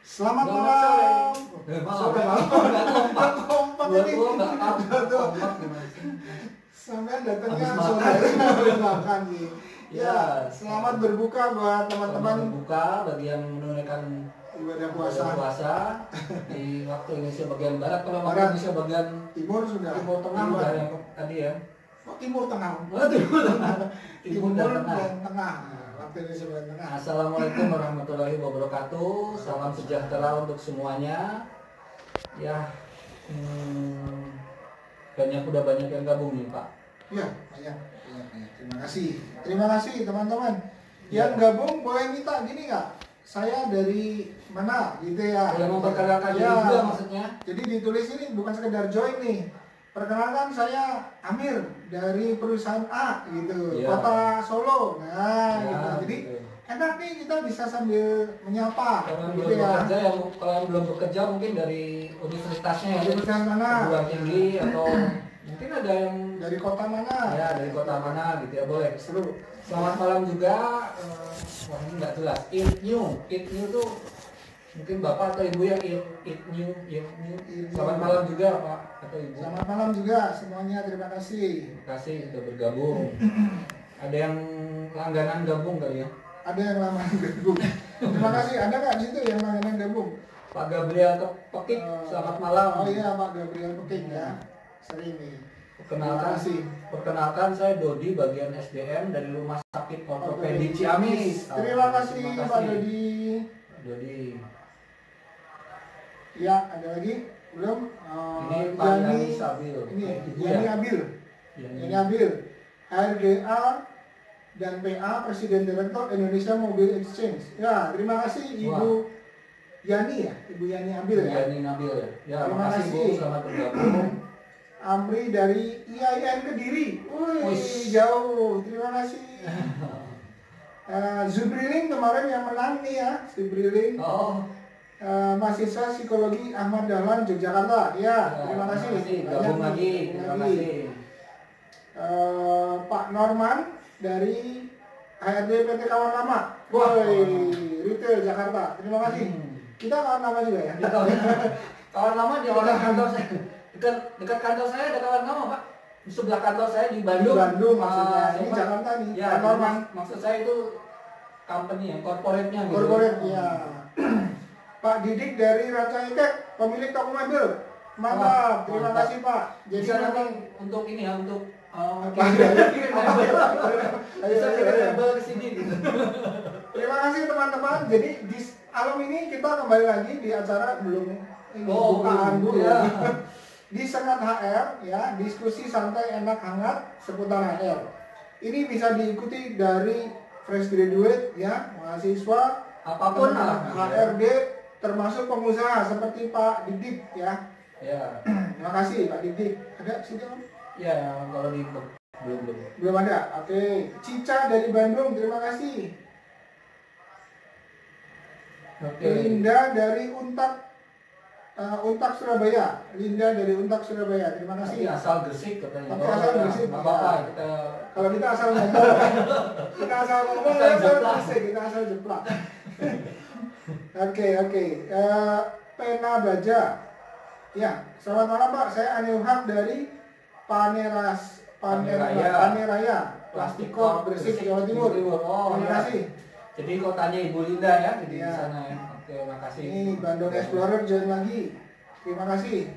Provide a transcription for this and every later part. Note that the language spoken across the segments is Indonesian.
Selamat malam. Sore malam. Kompak ini. Sampai datangnya sore makan nih. Ya, selamat berbuka buat teman-teman. Berbuka bagi yang menunaikan ibadah puasa di waktu Indonesia bagian barat. Kalau waktu Barat. Indonesia bagian Timur sudah. timur tengah udah yang tadi ya. Oh, Timur Tengah. Oh, timur tengah. Timur dan tengah. Tengah. Waktu Indonesia bagian tengah. Assalamualaikum warahmatullahi wabarakatuh. Salam sejahtera untuk semuanya. Ya, udah banyak yang gabung nih Pak. Iya, banyak. Terima kasih teman-teman. Yang gabung boleh minta gini nggak? Saya dari mana gitu ya? Boleh memperkenalkan diri juga maksudnya. Jadi ditulis ini bukan sekedar join nih. Perkenalkan saya Amir dari perusahaan A gitu, Ya. Kota Solo. Nah, Ya, gitu. Jadi gitu. enak nih kita bisa sambil menyapa Kalau yang gitu belum ya. bekerja, kalau yang belum bekerja mungkin dari universitasnya ya, Universitas mana? perguruan tinggi atau mungkin ada yang Dari kota mana? ya dari kota mana gitu ya, boleh. Seru. Selamat malam juga. Wah ini nggak jelas. It new tuh mungkin bapak atau ibu yang it new. Selamat malam juga pak atau ibu. Selamat malam juga semuanya. Terima kasih. Terima kasih sudah bergabung. Ada yang langganan gabung kali ya? Ada yang lama gabung. Terima kasih. Ada nggak di situ yang langganan gabung? Pak Gabriel Pekik, selamat malam. Oh iya Pak Gabriel Pekik ya. Sering nih. Perkenalkan, perkenalkan saya Dodi bagian SDM dari Rumah Sakit Ortopedi Ciamis. Terima kasih Pak Dodi. Dodi. Ya, ada lagi? Belum? Ini Pak Yani Sabil. Ini Ibu Yani ya? Abil. Yani Abil. HRGA dan PA Presiden Direktur Indonesia Mobil Exchange. Ya, terima kasih Ibu Yani ya, Ibu Yani Abil ya. Yani Nabil ya. Ya, Terima makasih Bu, kasih. selamat bergabung. Amri dari IAIN Kediri. Wih, Wih. jauh. Terima kasih. Zubriling kemarin yang menang nih ya, Zubriling. Oh, Mahasiswa Psikologi Ahmad Dahlan Yogyakarta. Ya, terima kasih. Gabung Banyak lagi. nih, Terima gabung lagi. kasih. Pak Norman dari HRD PT Kawan Lama. Wah, Woi, Retail Jakarta. Terima kasih. Kita kawan lama juga ya. Kawan lama di kantor saya. Dekat kantor saya ada kawan lama Pak. Di sebelah kantor saya di Bandung. Di Bandung maksudnya. Ini Cuma- Jakarta nih. Ya, Pak Norman. maksud saya itu company yang corporate-nya gitu. Corporate ya. Pak Didik dari Raca Ekek, pemilik toko mobil. Mantap. Wah, Terima mantap. kasih Pak. Jadi Bisa nanti memang untuk ini ya, untuk Apa? kirim Apa? label. Ayo, Bisa ayo, kirim ayo. label ke sini gitu. Terima kasih teman-teman. Jadi di malam ini kita kembali lagi di acara belum ini bukaan belum, dulu ya. di Sengat HR ya, diskusi santai enak hangat seputar HR. Ini bisa diikuti dari fresh graduate ya, mahasiswa, Apapun teman-teman lah. HRD termasuk pengusaha seperti Pak Didik ya. Ya. Terima kasih Pak Didik. Ada sini Om? Ya, kalau di belum. Belum ada. Oke. Cica dari Bandung, terima kasih. Oke. Linda dari Untak Surabaya. Linda dari Untak Surabaya. Terima Tapi kasih. asal Gresik katanya. Tapi asal Gresik, Nggak apa-apa, ya. kita Kalau kita asal ngomong, kita asal ngomong, Asal kita jeplak. kita asal jeplak. Oke. Pena Baja. Ya, selamat malam Pak. Saya Anil Haq dari Paneraya, Plastikor, Gresik, Jawa Timur. Oh, Terima ya. kasih. Jadi kotanya Ibu Linda ya di Iya. sana ya. Oke, makasih. Ini Bandung Explorer join lagi. Terima kasih.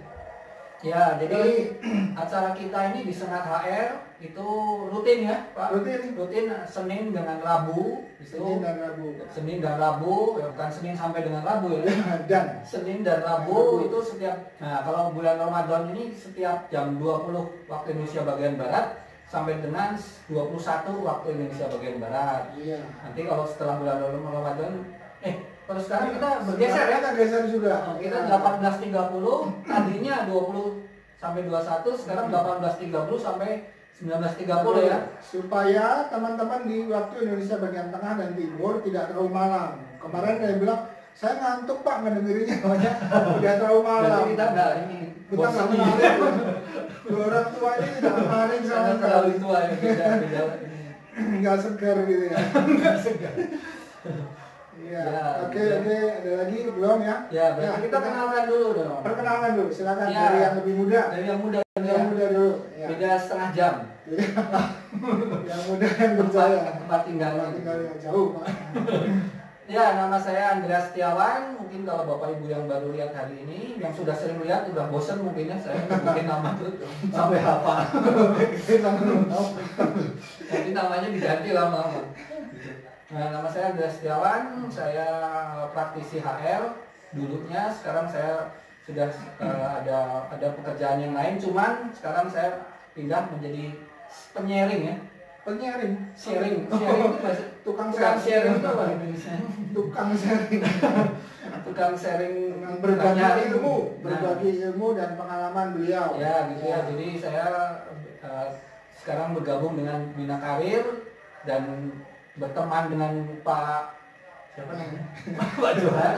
Ya, jadi acara kita ini di Senat HR itu rutin ya, Pak. Rutin. Senin dengan Rabu. Senin dan Rabu. Senin dan Rabu, ya bukan Senin sampai dengan Rabu ya. Dan Senin dan Rabu itu setiap, nah kalau bulan Ramadan ini setiap jam 20 waktu Indonesia bagian Barat sampai dengan 21 waktu Indonesia bagian Barat. iya. Nanti kalau setelah bulan Ramadan, kalau sekarang kita bergeser ya. Kita geser juga. Kita 18.30, tadinya 20 sampai 21, sekarang 18.30 sampai 19.30 ya. Supaya teman-teman di waktu Indonesia bagian tengah dan timur tidak terlalu malam. Kemarin saya bilang, saya ngantuk Pak ngedengerinnya, banyak udah terlalu malam. Jadi kita nggak ini. Kita nggak menarik. Dua orang tua ini tidak menarik sama Karena sekali. terlalu tua ya, beda ini. Nggak segar gitu ya. Nggak segar. Iya. Ya, Oke, ya. ada lagi belum ya? Ya, berarti kita kenalkan dulu dong. Perkenalan dulu, silakan Ya. dari yang lebih muda. Dari yang muda, Dari yang muda dulu. Ya. beda setengah jam. Yang muda yang berjaya. Tempat tinggalnya. Tinggalnya jauh, Pak. Ya, nama saya Andreas Setiawan. Mungkin kalau Bapak Ibu yang baru lihat hari ini, yang sudah sering lihat, udah bosen mungkin ya, saya mungkin nama itu sampai hafal. Nanti namanya diganti lama-lama. Nah, nama saya Andreas Setiawan, saya praktisi HR dulunya. Sekarang saya sudah ada pekerjaan yang lain, cuman sekarang saya pindah menjadi penyaring ya. Penyaring, Sharing itu bahasa tukang sharing itu apa Indonesia? Tukang sharing. Tukang sharing Dengan berbagi ilmu, Nah, berbagi ilmu dan pengalaman beliau. ya gitu ya. Jadi saya sekarang bergabung dengan Bina Karir dan berteman dengan Pak siapa namanya? Pak Johan.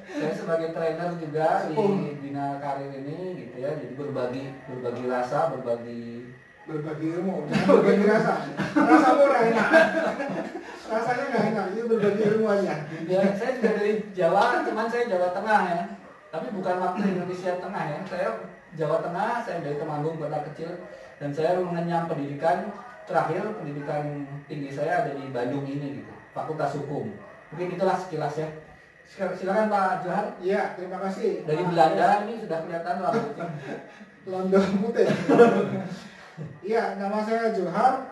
Saya sebagai trainer juga di Bina Karir ini gitu ya. Jadi berbagi rasa, berbagi ilmu, jangan berbagi rasa. Rasa murah enak. Rasanya nggak enak, itu berbagi ilmu aja. ya. Saya juga dari Jawa, cuman saya Jawa Tengah ya. Tapi bukan waktu Indonesia Tengah ya. Saya Jawa Tengah, saya dari Temanggung, kota kecil, dan saya mengenyam pendidikan terakhir, pendidikan tinggi saya ada di Bandung ini gitu, Fakultas Hukum. Mungkin itulah sekilas ya. Silakan Pak Johan. Iya, terima kasih. Dari Belanda ini sudah kelihatan rambutnya. London putih. Iya, nama saya Johar.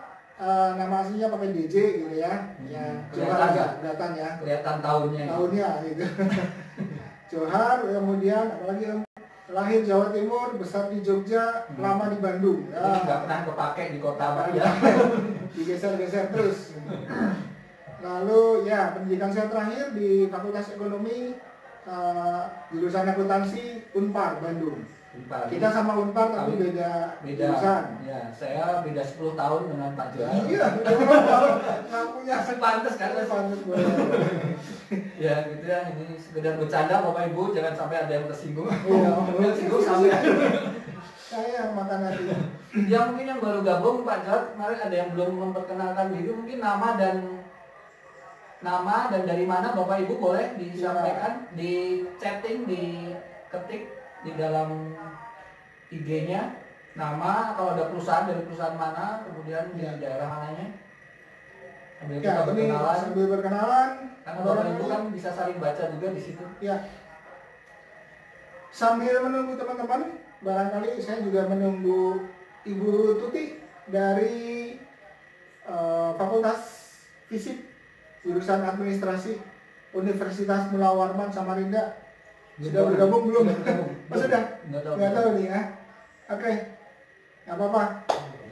Nama aslinya pakai DJ gitu ya. Ya, Johar aja kelihatan ya. Kelihatan tahunnya. Tahunnya gitu. Johar, kemudian apalagi lahir Jawa Timur, besar di Jogja, lama di Bandung. Jadi nggak pernah kepake di kota Pak ya. Digeser-geser terus. Lalu ya pendidikan saya terakhir di Fakultas Ekonomi, jurusan akuntansi Unpar Bandung. Unpar. Kita sama Unpar tapi beda jurusan. Ya, saya beda 10 tahun dengan Pak Johan. Iya, ngakunya Pantes kan? pantes Ya gitu ya, ini sekedar bercanda Bapak Ibu, jangan sampai ada yang tersinggung. Iya, Yang tersinggung sampai. saya yang makan hati. Ya mungkin yang baru gabung Pak Johan, kemarin ada yang belum memperkenalkan diri, mungkin nama dan dari mana Bapak Ibu boleh disampaikan, di chatting, di ketik di dalam IG-nya nama, kalau ada perusahaan dari perusahaan mana, kemudian di daerah mananya. Sambil kita berkenalan. Sambil berkenalan, Karena Bapak Ibu kan bisa saling baca juga di situ. Ya. Sambil menunggu teman-teman, barangkali saya juga menunggu Ibu Tuti dari Fakultas Fisip jurusan Administrasi Universitas Mula Warman Samarinda. Sudah bergabung belum? Oh, sudah? Nggak tahu nih ya. Oke, nggak apa-apa.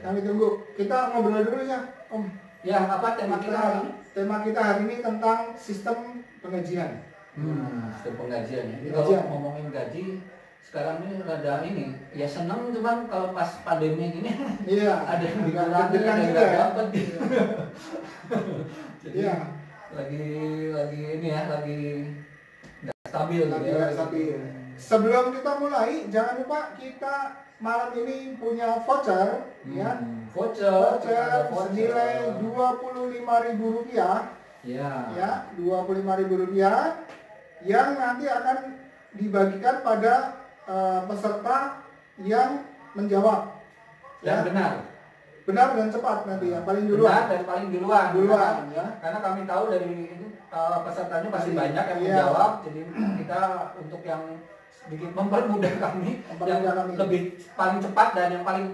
Kami tunggu. Kita ngobrol dulu ya, Om. Ya, apa tema kita hari ini? Tema kita hari ini tentang sistem pengajian. Sistem penggajian ya. Pengajian. Kalau ngomongin gaji, sekarang ini rada ini. Ya seneng, cuman kalau pas pandemi gini Iya. ada yang dikurangi, deg-degan ada yang juga nggak ya. dapat. Jadi Iya. lagi ini ya, lagi nggak stabil gitu Lagi ya. nggak stabil. Sebelum kita mulai, jangan lupa kita malam ini punya voucher, ya. Voucher Senilai Rp25.000, ya. ya, Rp25.000 yang nanti akan dibagikan pada peserta yang menjawab, Dan ya. Benar dan cepat nanti yang paling duluan. Benar dan paling duluan. Duluan, ya. Karena kami tahu dari itu pesertanya pasti Iya. banyak yang Iya. menjawab, jadi kita untuk yang sedikit mempermudah kami, yang lebih paling cepat dan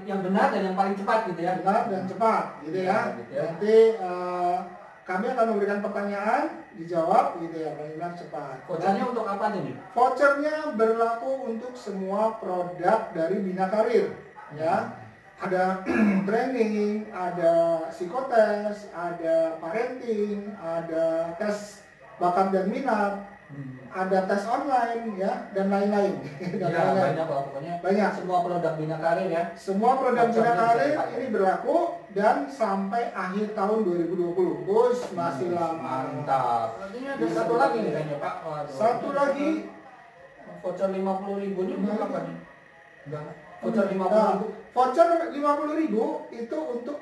yang benar dan yang paling cepat gitu ya. Benar dan cepat, gitu ya. Gitu ya. Nanti kami akan memberikan pertanyaan, dijawab, gitu ya, benar cepat. Vouchernya untuk apa aja nih? Vouchernya berlaku untuk semua produk dari Bina Karir, ya. Ada training, ada psikotes, ada parenting, ada tes bakat dan minat, ada tes online, ya, dan lain-lain. Ya, banyak lah pokoknya. Banyak. Semua produk Bina Karir ya. Semua produk Bina Vouchernya Karir bisa dipakai. ini berlaku dan sampai akhir tahun 2020. Bos, masih lama. Mantap. Artinya ada satu lagi nih kayaknya Pak. Waduh. Satu lagi. Voucher 50.000 ini untuk apa nih? Enggak. Voucher Nah, 50.000. voucher 50.000 itu untuk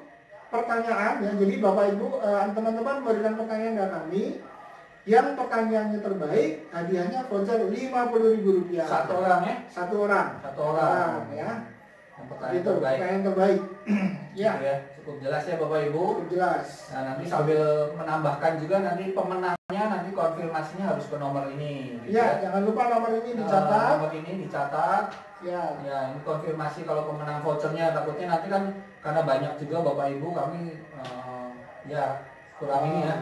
pertanyaan ya. Jadi Bapak Ibu teman-teman memberikan pertanyaan ke kami Yang pertanyaannya terbaik, hadiahnya voucher Rp50.000. Satu orang ya? Satu orang. Satu orang. Ya. Yang pertanyaan Itu terbaik. pertanyaan terbaik. Ya. Gitu ya. Cukup jelas ya Bapak Ibu. Cukup jelas. Nah, nanti sambil menambahkan juga nanti pemenangnya nanti konfirmasinya harus ke nomor ini. Gitu Ya, jangan lupa nomor ini dicatat. Nomor ini dicatat. Ya. Ya, ini konfirmasi kalau pemenang vouchernya. Takutnya nanti kan karena banyak juga Bapak Ibu kami ya kurang ini ya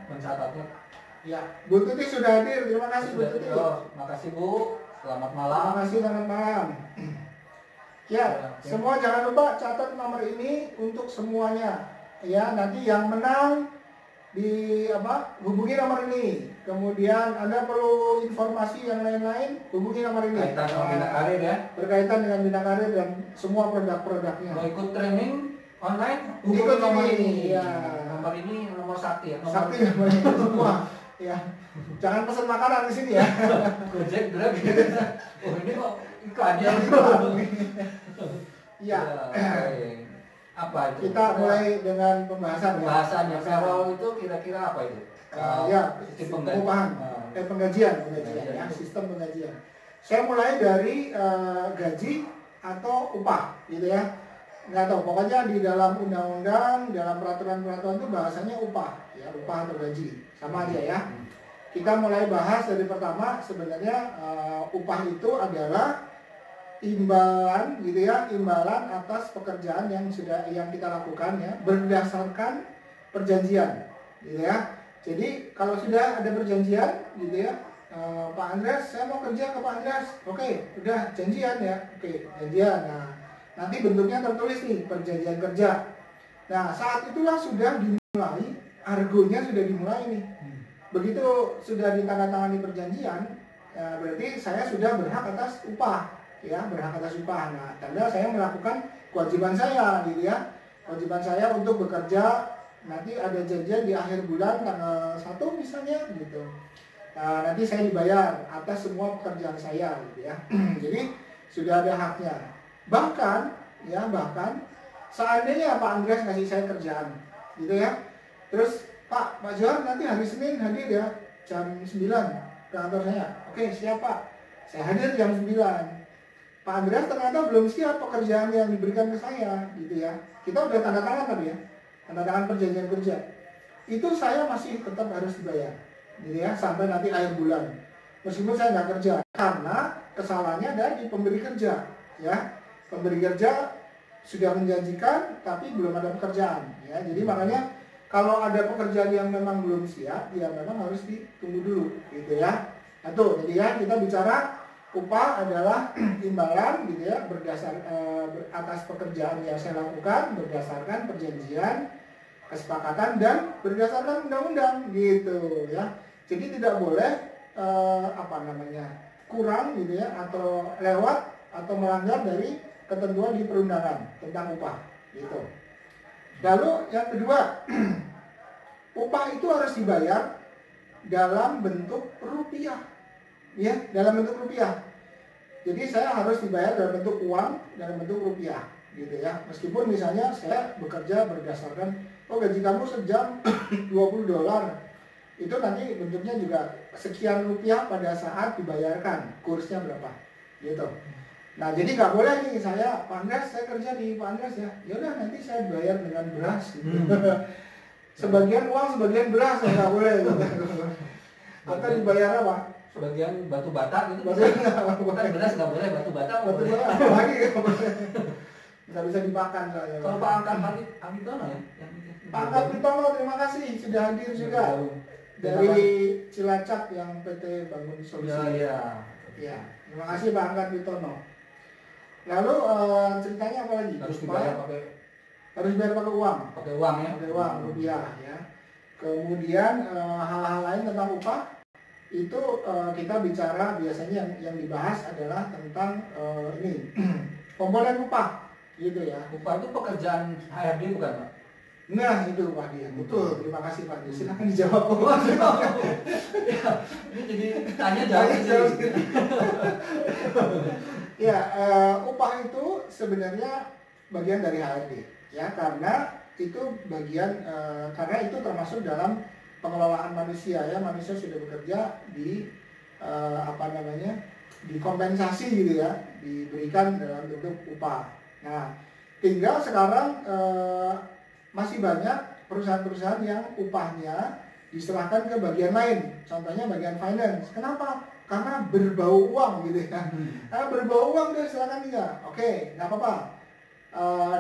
mencatatnya. Ya, Bu Tuti sudah hadir. Terima kasih Bu Tuti. Makasih Bu. Selamat malam. Terima kasih, selamat malam. Ya, semua jangan lupa catat nomor ini untuk semuanya. Ya, nanti yang menang hubungi nomor ini. Kemudian Anda perlu informasi yang lain-lain, hubungi nomor ini. Berkaitan dengan Bina Karir ya. Berkaitan dengan Bina Karir dan semua produk-produknya. Mau ikut training online, Ikut hubungi nomor ini. ini. Ya. Nomor ini nomor sakti ya. Nomor Sakti namanya semua. Ya. Jangan pesan makanan di sini ya. Gojek, Grab gitu. Oh, ini kok iklan ya. Iya. Oke. Apa itu? Kita mulai dengan pembahasan. Pembahasannya. Payroll itu kira-kira apa itu? Ya, sistem pengupahan, penggajian ya, sistem penggajian. Saya mulai dari gaji atau upah, gitu ya. Nggak tahu, pokoknya di dalam undang-undang, dalam peraturan-peraturan itu bahasanya upah, ya, upah atau gaji, sama aja ya. Kita mulai bahas dari pertama, sebenarnya upah itu adalah imbalan, gitu ya, imbalan atas pekerjaan yang kita lakukan ya, berdasarkan perjanjian, gitu ya. Jadi kalau sudah ada perjanjian, gitu ya, Pak Andreas, saya mau kerja ke Pak Andreas, oke, udah janjian ya, oke, janjian. Nah, nanti bentuknya tertulis nih, perjanjian kerja. Nah, saat itulah sudah dimulai, argonya sudah dimulai nih. Begitu sudah ditandatangani perjanjian, ya berarti saya sudah berhak atas upah, ya, berhak atas upah. Nah, tanda saya melakukan kewajiban saya, gitu ya, kewajiban saya untuk bekerja. Nanti ada janjian di akhir bulan tanggal 1 misalnya, gitu. Nah, nanti saya dibayar atas semua pekerjaan saya, gitu ya. Jadi sudah ada haknya. Bahkan seandainya Pak Andreas kasih saya kerjaan, gitu ya. Terus Pak Johar nanti hari Senin hadir ya jam 9 ke kantor saya. Oke, siap Pak. Saya hadir jam 9. Pak Andreas ternyata belum siap pekerjaan yang diberikan ke saya, gitu ya. Kita udah tanda tangan tadi ya. Tanda tangan perjanjian kerja. Itu saya masih tetap harus dibayar, gitu ya, sampai nanti akhir bulan. Meskipun saya nggak kerja, karena kesalahannya ada di pemberi kerja, ya. Pemberi kerja sudah menjanjikan, tapi belum ada pekerjaan, ya. Jadi makanya kalau ada pekerjaan yang memang belum siap, ya memang harus ditunggu dulu, gitu ya. Nah tuh, jadi ya kita bicara upah adalah imbalan, gitu ya, atas pekerjaan yang saya lakukan berdasarkan perjanjian, kesepakatan, dan berdasarkan undang-undang, gitu ya. Jadi tidak boleh kurang, gitu ya, atau lewat atau melanggar dari ketentuan di perundangan tentang upah, gitu. Lalu yang kedua, upah itu harus dibayar dalam bentuk rupiah, ya, dalam bentuk rupiah. Jadi saya harus dibayar dalam bentuk uang, dalam bentuk rupiah, gitu ya. Meskipun misalnya saya bekerja berdasarkan, gaji kamu sejam $20, itu nanti bentuknya juga sekian rupiah pada saat dibayarkan, kursnya berapa, gitu. Nah, jadi nggak boleh nih saya, Pak Andreas, saya kerja di Pak Andreas ya. Yaudah nanti saya bayar dengan beras, gitu. Sebagian uang, sebagian beras, ya nggak boleh. Gitu. Atau dibayar apa? Sebagian batu bata gitu. Bukan beras nggak boleh, batu bata nggak boleh. Lagi nggak boleh. Nggak bisa dimakan soalnya. Kalau Pak Angkat Amitono ya? Pak Angkat Pitono, terima kasih sudah hadir juga. Dari Cilacap yang PT Bangun Solusi. Ya, terima kasih Pak Angkat Pitono. Lalu ceritanya apa lagi? Harus dibayar pakai uang. Pakai uang ya? Pakai uang, rupiah ya. Kemudian hal-hal lain tentang upah itu kita bicara biasanya yang dibahas adalah tentang ini komponen upah, gitu ya. Upah itu pekerjaan HRD bukan Pak? Nah itu Pak Dian, betul. Terima kasih Pak Dian. Silakan dijawab. Ya, ini jadi tanya jawab. Ya, upah itu sebenarnya bagian dari HRD, ya, karena itu bagian karena itu termasuk dalam pengelolaan manusia ya, manusia sudah bekerja di dikompensasi gitu ya, diberikan dalam bentuk upah. Nah, tinggal sekarang masih banyak perusahaan-perusahaan yang upahnya diserahkan ke bagian lain, contohnya bagian finance. Kenapa? Karena berbau uang gitu ya. Berbau uang dia silakan dia. Oke, nggak apa-apa.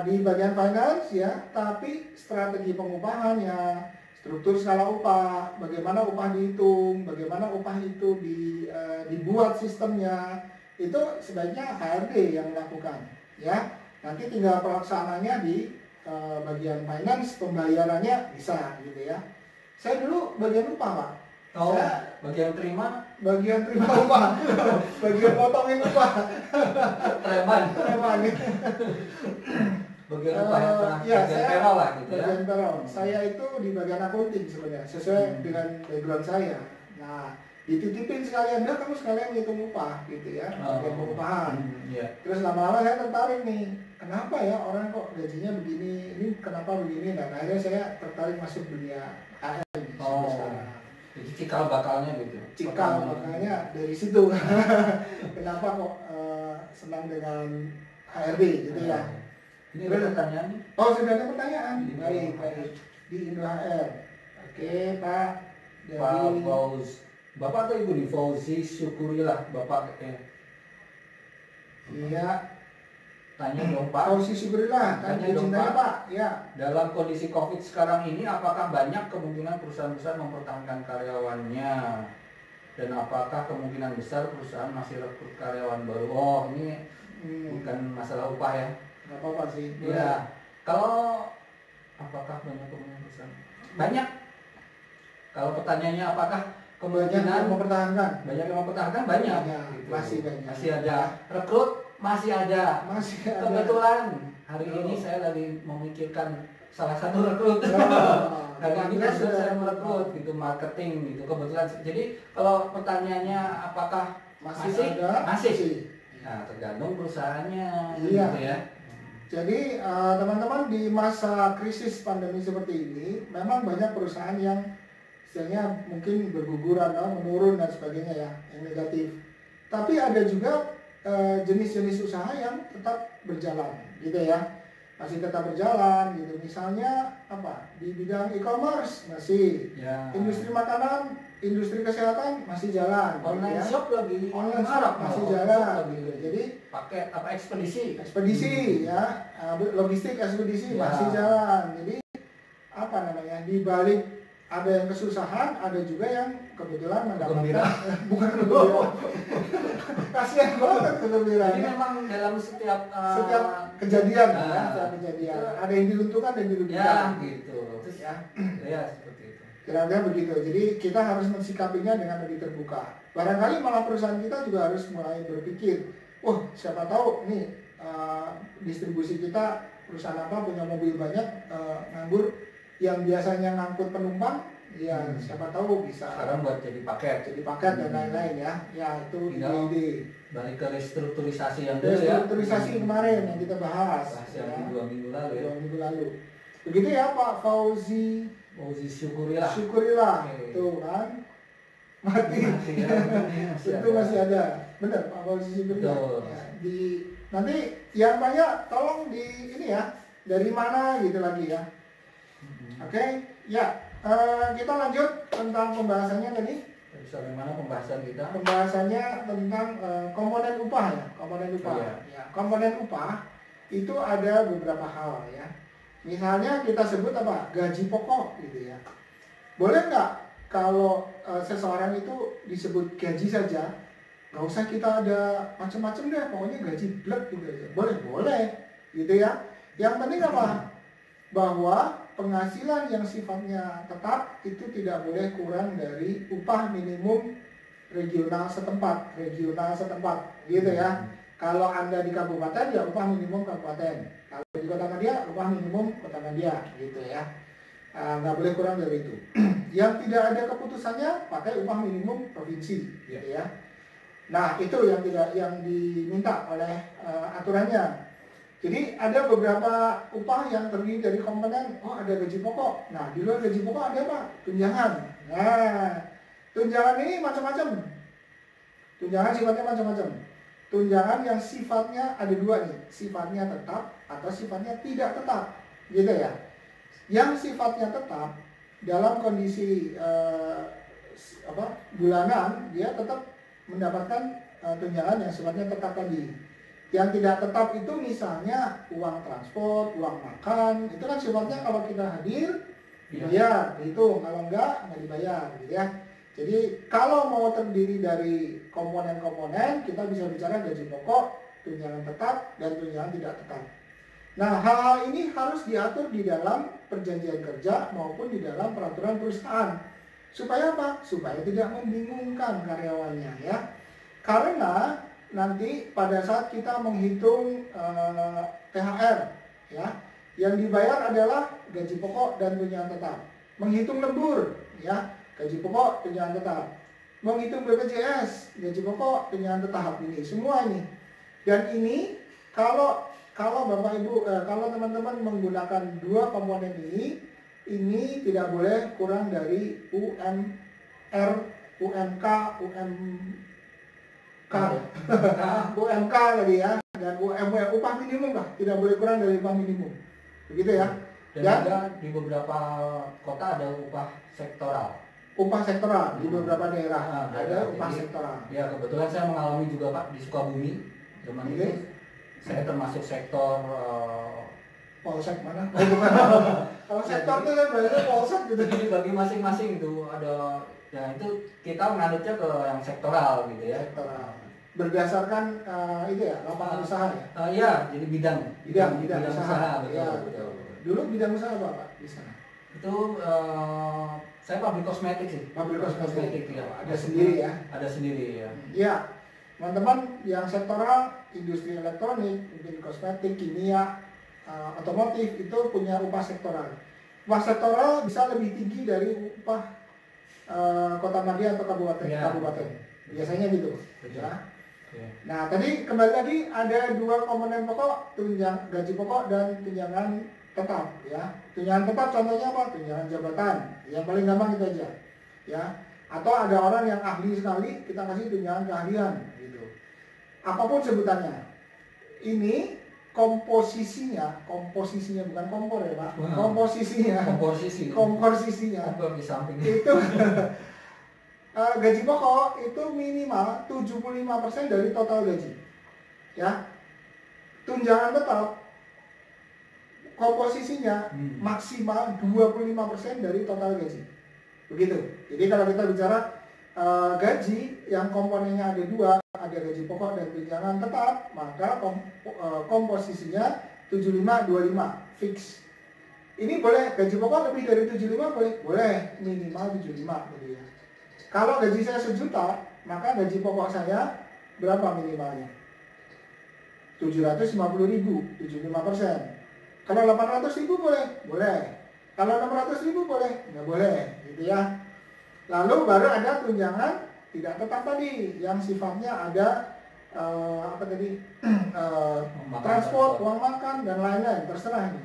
Di bagian finance ya, tapi strategi pengupahannya, struktur skala upah, bagaimana upah dihitung, bagaimana upah itu dibuat sistemnya, itu sebaiknya HRD yang melakukan ya. Nanti tinggal pelaksananya di bagian finance, pembayarannya bisa gitu ya. Saya dulu bagian upah, Pak. Oh, saya bagian terima upah, bagian potongin upah. preman bagian upah ya, bagian payroll lah gitu ya. Bagian payroll. Saya itu di bagian accounting sebenarnya, sesuai dengan background saya. Nah, dititipin sekalian, dah kamu sekalian ngitung upah gitu ya, bagian pengupahan. Yeah. Terus lama-lama saya tertarik nih, kenapa ya orang kok gajinya begini, ini kenapa begini. Dan akhirnya saya tertarik masuk dunia HR sekarang. Jadi cikal bakalnya gitu. Cikal bakalnya dari situ. Kenapa kok senang dengan HRD gitu ya. Ini ada pertanyaan nih. Oh, sudah ada pertanyaan. Di Baik. Di Indo HR. Oke, Pak. Dari Pak Fauz. Bapak atau Ibu nih? Fauzi syukurilah Bapak. Iya. Tanya dong Pak. Fauzi syukurilah. Tanya Tanya dong, dong Pak. Pak. Ya. Dalam kondisi COVID sekarang ini, apakah banyak kemungkinan perusahaan-perusahaan mempertahankan karyawannya? Dan apakah kemungkinan besar perusahaan masih rekrut karyawan baru? Oh, ini bukan masalah upah ya. Nggak apa-apa sih. Iya. Kalau apakah banyak kemungkinan perusahaan? Banyak. Kalau pertanyaannya apakah kemungkinan mempertahankan? Banyak yang mempertahankan, banyak. Gitu. Masih banyak. Masih ada. Rekrut masih ada. Masih ada. Kebetulan hari ini saya lagi memikirkan salah satu rekrut. Hari ini kan saya merekrut gitu, marketing gitu kebetulan. Jadi kalau pertanyaannya apakah masih ada? Masih. Nah, tergantung perusahaannya. Iya. Gitu ya. Jadi teman-teman, di masa krisis pandemi seperti ini memang banyak perusahaan yang istilahnya mungkin berguguran, menurun dan sebagainya ya, yang negatif. Tapi ada juga jenis-jenis usaha yang tetap berjalan gitu ya, masih tetap berjalan gitu. Misalnya apa, di bidang e-commerce masih ya. Industri makanan, industri kesehatan masih jalan, online gitu ya. shop lagi, online shop masih jalan gitu. Jadi pakai apa, ekspedisi ya, logistik ekspedisi ya. Masih jalan. Jadi apa namanya, di balik ada yang kesusahan, ada juga yang kebetulan mendapatkan bukan kegembiraan. Kasihan banget kegembiraan. Jadi memang dalam setiap kejadian setiap kejadian ada yang diuntungkan dan dirugikan. Ya, gitu. Terus ya seperti itu. Kira-kira begitu. Jadi kita harus mensikapinya dengan lebih terbuka. Barangkali malah perusahaan kita juga harus mulai berpikir, siapa tahu nih distribusi kita, perusahaan apa punya mobil banyak, nganggur, yang biasanya ngangkut penumpang, ya siapa tahu bisa sekarang buat jadi paket dan lain-lain ya. Ya itu ide. Balik ke restrukturisasi yang dulu ya. Restrukturisasi kemarin yang kita bahas yang 2 minggu lalu ya. 2 minggu lalu. Begitu ya Pak Fauzi syukurilah. Syukurilah. Tuh kan. Mati ya. Itu masih ada. Benar Pak Fauzi syukurilah. Ya, nanti yang banyak tolong di ini ya. Dari mana gitu lagi ya. Oke, ya kita lanjut tentang pembahasannya tadi. Sampai mana pembahasan kita? Pembahasannya tentang komponen upah ya, komponen upah. Ya, komponen upah itu ada beberapa hal ya. Misalnya kita sebut apa? Gaji pokok gitu ya. Boleh nggak kalau seseorang itu disebut gaji saja, nggak usah kita ada macam-macam deh, pokoknya gaji blek gitu aja. Boleh, gitu ya. Yang penting apa? Bahwa penghasilan yang sifatnya tetap itu tidak boleh kurang dari upah minimum regional setempat, gitu ya. Kalau Anda di kabupaten ya upah minimum kabupaten, kalau di Kota Madia upah minimum Kota Madia, gitu ya. Nggak boleh kurang dari itu. Yang tidak ada keputusannya pakai upah minimum provinsi, gitu ya. Nah itu yang diminta oleh aturannya. Jadi ada beberapa upah yang terdiri dari komponen, ada gaji pokok. Nah di luar gaji pokok ada apa? Tunjangan. Nah, tunjangan ini macam-macam. Tunjangan sifatnya macam-macam. Tunjangan yang sifatnya ada dua nih, sifatnya tetap atau sifatnya tidak tetap, gitu ya. Yang sifatnya tetap dalam kondisi bulanan, dia tetap mendapatkan tunjangan yang sifatnya tetap tadi. Yang tidak tetap itu misalnya uang transport, uang makan, itu kan sifatnya kalau kita hadir dibayar, dihitung, kalau enggak dibayar, gitu ya. Jadi kalau mau terdiri dari komponen-komponen, kita bisa bicara gaji pokok, tunjangan tetap, dan tunjangan tidak tetap. Nah, hal-hal ini harus diatur di dalam perjanjian kerja maupun di dalam peraturan perusahaan. Supaya apa? Supaya tidak membingungkan karyawannya ya. Karena nanti pada saat kita menghitung THR ya, yang dibayar adalah gaji pokok dan tunjangan tetap. Menghitung lembur ya, gaji pokok, tunjangan tetap. Menghitung BPJS, gaji pokok, tunjangan tetap, ini semua ini. Dan ini kalau Bapak Ibu, kalau teman-teman menggunakan dua komponen ini tidak boleh kurang dari UMR, UMK, UMK tadi ya, dan upah minimum lah, tidak boleh kurang dari upah minimum, begitu ya. Dan juga di beberapa kota ada upah sektoral. Upah sektoral di beberapa daerah ada upah sektoral. Ya, kebetulan saya mengalami juga Pak di Sukabumi, zaman itu. Saya termasuk sektor polsek mana? Oh, bukan. Kalau sektor itu kan berarti polsek gitu. Jadi bagi masing-masing itu ada, ya itu kita menganutnya ke yang sektoral gitu ya. Sektoral. Berdasarkan itu ya, lapangan usaha ya. Iya, jadi bidang usaha. Betul, Ya, betul. Dulu bidang usaha apa Pak di sana? Itu saya pabrik kosmetik sih. Pabrik kosmetik ya. Ada sendiri ya. Ada sendiri ya. Iya. Teman-teman yang sektoral, industri elektronik, mungkin kosmetik, kimia, otomotif itu punya upah sektoral. Upah sektoral bisa lebih tinggi dari upah kota madya atau kabupaten. Biasanya gitu. Ya. Nah, tadi kembali lagi ada dua komponen pokok, gaji pokok dan tunjangan tetap ya. Tunjangan tetap contohnya apa? Tunjangan jabatan. Yang paling gampang itu aja. Ya. Atau ada orang yang ahli sekali, kita kasih tunjangan keahlian gitu. Apapun sebutannya. Ini komposisinya bukan kompor ya Pak. Komposisinya. Di samping. Itu gaji pokok itu minimal 75% dari total gaji. Ya. Tunjangan tetap komposisinya maksimal 25% dari total gaji. Begitu. Jadi kalau kita bicara gaji yang komponennya ada dua, ada gaji pokok dan tunjangan tetap, maka komposisinya 75-25 fix. Ini boleh gaji pokok lebih dari 75 boleh? Boleh, minimal 75 gitu ya. Kalau gaji saya 1 juta, maka gaji pokok saya berapa minimalnya? 750.000, 75%. Kalau 800.000 boleh? Boleh. Kalau 600.000 boleh? Nggak boleh, gitu ya. Lalu baru ada tunjangan tidak tetap tadi, yang sifatnya ada transport, uang makan dan lain-lain, terserah ini.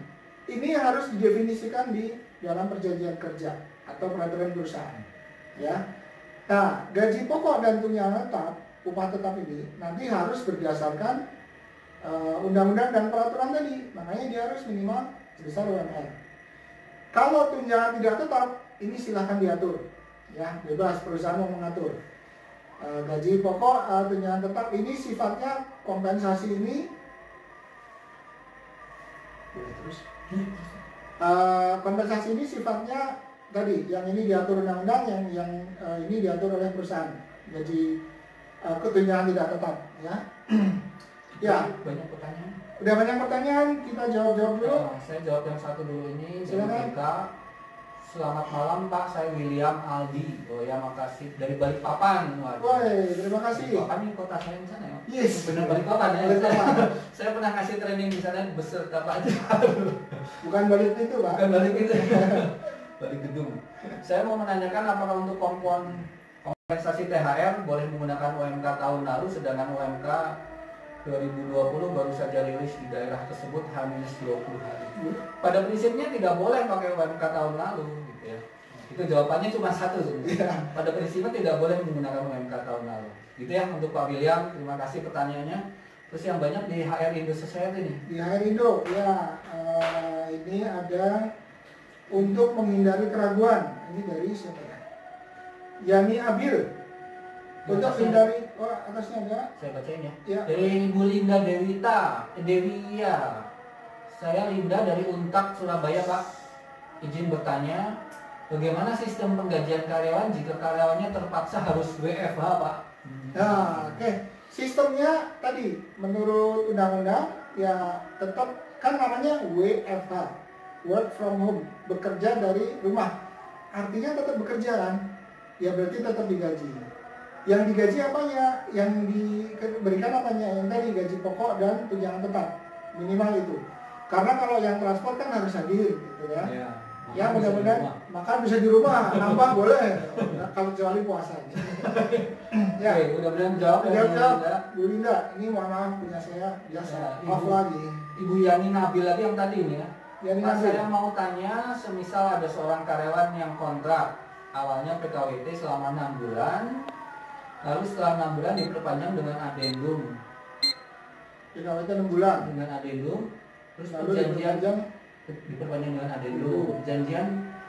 Ini yang harus didefinisikan di dalam perjanjian kerja atau peraturan perusahaan. Ya. Nah, gaji pokok dan tunjangan tetap, upah tetap ini nanti harus berdasarkan undang-undang dan peraturan tadi, makanya dia harus minimal sebesar UMR. Kalau tunjangan tidak tetap, ini silahkan diatur, ya bebas perusahaan mau mengatur. Gaji pokok, tunjangan tetap ini sifatnya kompensasi ini. Kompensasi ini sifatnya tadi, yang ini diatur undang-undang, yang ini diatur oleh perusahaan. Gaji tunjangan tidak tetap, ya. Ya, banyak pertanyaan. Udah banyak pertanyaan, kita jawab-jawab dulu. Saya jawab yang satu dulu ini. Silakan. Selamat malam Pak, saya William Aldi. Oh ya, makasih dari Balikpapan. Woi, terima kasih. Balikpapan ini kota saya di sana ya. Yes. Benar Balikpapan ya. Balikpapan. Saya pernah kasih training di sana beserta Pak aja. Bukan balik itu, Pak. Bukan balik itu. Balik gedung. Saya mau menanyakan apakah untuk kompensasi THR boleh menggunakan UMK tahun lalu, sedangkan UMK 2020 baru saja rilis di daerah tersebut H-20 hari. Pada prinsipnya tidak boleh pakai UMK tahun lalu gitu ya. Itu jawabannya cuma satu sebenarnya. Iya. Pada prinsipnya tidak boleh menggunakan UMK tahun lalu. Gitu ya untuk Pak William. Terima kasih pertanyaannya. Terus yang banyak di HR Indo Society nih. Di HR Indo, ya ini ada untuk menghindari keraguan. Ini dari siapa ya? Yani Abil. Untuk menghindari, atasnya ada. Saya bacain ya. Ya. Dari Ibu Linda Devia. Saya Linda dari Untak Surabaya, Pak. Izin bertanya, bagaimana sistem penggajian karyawan jika karyawannya terpaksa harus WFH, Pak? Nah, oke. Sistemnya tadi menurut undang-undang ya tetap kan namanya WFH, work from home, bekerja dari rumah. Artinya tetap bekerja kan? Ya berarti tetap digaji. Yang digaji apanya? Yang diberikan apanya? Yang tadi gaji pokok dan tunjangan tetap minimal itu. Karena kalau yang transport kan harus hadir gitu ya. Ya mudah-mudahan makan bisa di rumah, nambah boleh. Kalau kecuali puasa. Ya, oke, mudah-mudahan jawab ya, Bu Linda. Ini mohon maaf punya saya biasa. Ya, Off lagi. Ibu Yani Nabil lagi yang tadi ini ya. Yani Pak, Nabil. saya mau tanya, semisal ada seorang karyawan yang kontrak awalnya PKWT selama 6 bulan, lalu setelah 6 bulan diperpanjang dengan adendum. PKWT 6 bulan. Dengan adendum, terus Lalu perjanjian diperpanjang diperpanjang dengan adendum.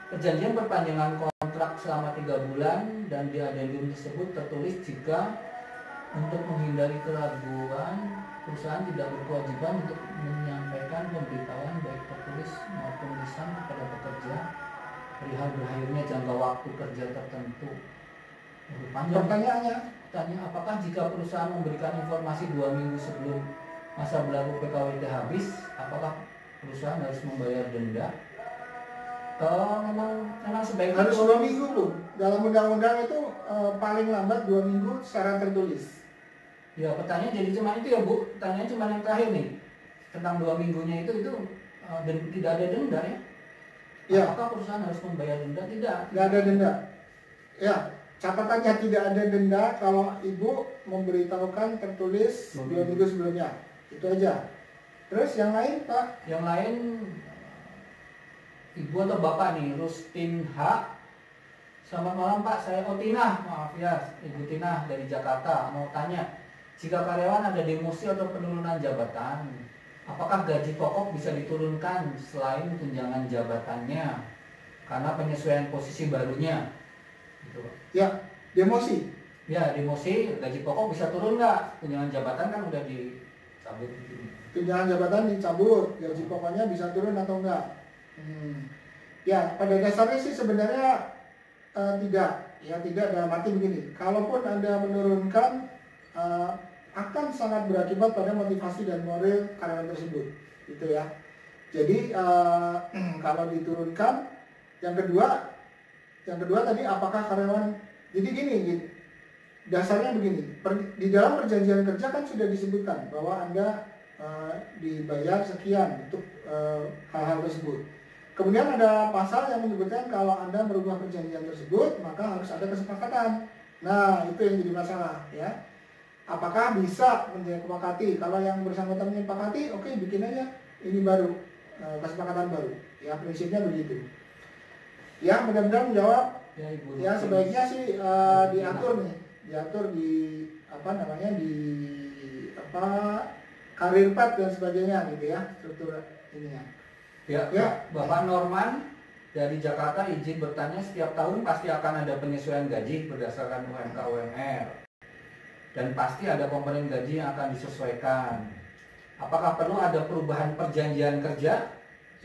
Perjanjian perpanjangan kontrak selama 3 bulan dan di adendum tersebut tertulis jika untuk menghindari keraguan perusahaan tidak berkewajiban untuk menyampaikan pemberitahuan baik tertulis maupun lisan kepada pekerja perihal berakhirnya jangka waktu kerja tertentu. Pertanyaannya, Tanya, apakah jika perusahaan memberikan informasi 2 minggu sebelum masa berlaku PKWT habis, apakah perusahaan harus membayar denda? Memang sebaiknya harus 2 minggu Bu. Dalam undang-undang itu paling lambat 2 minggu secara tertulis. Ya, pertanyaan jadi cuma itu ya Bu. Pertanyaan cuma yang terakhir nih tentang 2 minggunya itu dan tidak ada denda ya? Ya. Apakah perusahaan harus membayar denda? Tidak. Nggak ada denda. Ya, catatannya tidak ada denda kalau Ibu memberitahukan tertulis 2 minggu sebelumnya. Itu aja. Terus yang lain Pak? Yang lain Ibu atau Bapak nih, Rustin H. Selamat malam Pak, saya Tina. Maaf ya, Ibu Tina dari Jakarta. Mau tanya, jika karyawan ada demosi atau penurunan jabatan, apakah gaji pokok bisa diturunkan selain tunjangan jabatannya karena penyesuaian posisi barunya? Gitu. Ya, demosi. Ya, demosi, gaji pokok bisa turun nggak? Tunjangan jabatan kan udah dicabut. Tunjangan jabatan dicabut, gaji pokoknya bisa turun atau enggak? Ya, pada dasarnya sih sebenarnya tidak. Ya, tidak dalam arti begini. Kalaupun Anda menurunkan, akan sangat berakibat pada motivasi dan moral karyawan tersebut, gitu ya. Jadi kalau diturunkan, yang kedua tadi apakah karyawan? Jadi gini, dasarnya begini. Di dalam perjanjian kerja kan sudah disebutkan bahwa Anda dibayar sekian untuk hal-hal tersebut. Kemudian ada pasal yang menyebutkan kalau Anda merubah perjanjian tersebut, maka harus ada kesepakatan. Nah, itu yang jadi masalah, ya. Apakah bisa menyepakati? Kalau yang bersangkutan menyepakati, oke, bikin aja ini baru, kesepakatan baru. Ya, prinsipnya begitu. Ya, mudah-mudahan menjawab. Ya, Ibu. Ya, sebaiknya sih diatur di karir path dan sebagainya gitu ya, struktur ininya. Ya, Bapak Norman dari Jakarta izin bertanya, setiap tahun pasti akan ada penyesuaian gaji berdasarkan UMK UMR dan pasti ada komponen gaji yang akan disesuaikan. Apakah perlu ada perubahan perjanjian kerja?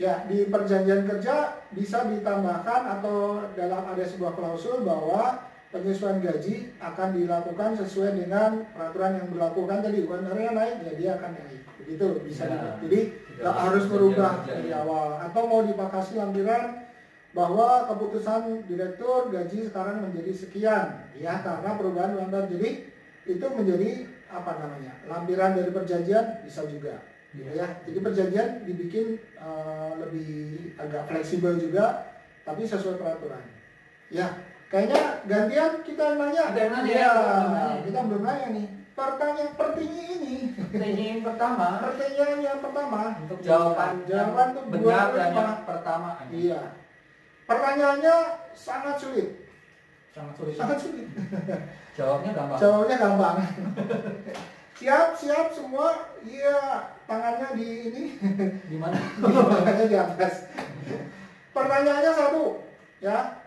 Ya, di perjanjian kerja bisa ditambahkan atau dalam ada sebuah klausul bahwa penyesuaian gaji akan dilakukan sesuai dengan peraturan yang berlaku. Kan tadi UMR-nya naik, ya dia akan naik. Begitu bisa Ya. Jadi nggak harus merubah dari awal. Atau mau dipakasi lampiran bahwa keputusan direktur gaji sekarang menjadi sekian, ya karena perubahan UMR. Jadi itu menjadi lampiran dari perjanjian bisa juga. Ya, jadi perjanjian dibikin lebih agak fleksibel juga, tapi sesuai peraturan. Ya, kayaknya gantian kita nanya. Ada yang nanya, ya, ya. kita belum nanya nih. Pertanyaan pertama. Pertanyaan yang pertama. Untuk jawaban untuk benar dan 25. yang pertama. Iya. Pertanyaannya sangat sulit. Sangat sulit. Sangat sulit. Jawabnya gampang. Jawabnya gampang. Siap semua. Iya, tangannya di ini. Di mana? Tangannya di atas. Pertanyaannya satu, ya.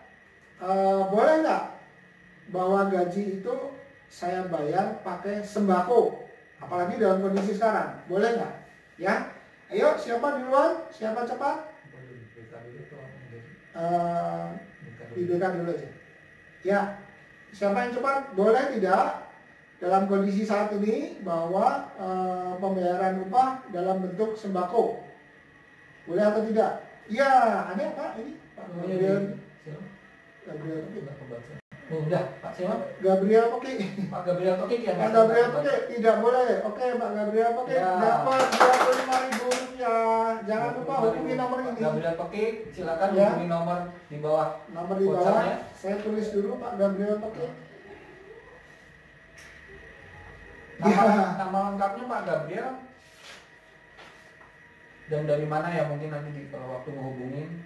Boleh nggak bahwa gaji itu saya bayar pakai sembako, apalagi dalam kondisi sekarang? Boleh nggak? Ya. Ayo, siapa duluan? Siapa cepat? Di BK dulu aja. Ya, siapa yang cepat? Boleh tidak dalam kondisi saat ini bahwa pembayaran upah dalam bentuk sembako? Boleh atau tidak? Ya, ada Pak ini Pak Gabriel. Gabriel Peki. Oh, udah, Pak siapa? Gabriel Peki. Pak Gabriel Peki ya. Pak Gabriel Peki tidak boleh. Oke, Pak Gabriel Peki Ya. dapat 25.000 rupiah. Jangan lupa hubungi nomor ini. Gabriel Peki, silakan Ya. hubungi nomor di bawah. Nomor di bawah. WhatsApp-nya. Saya tulis dulu Pak Gabriel Peki. Nama lengkapnya Pak Gabriel. Dan dari mana ya, mungkin nanti kalau waktu menghubungin.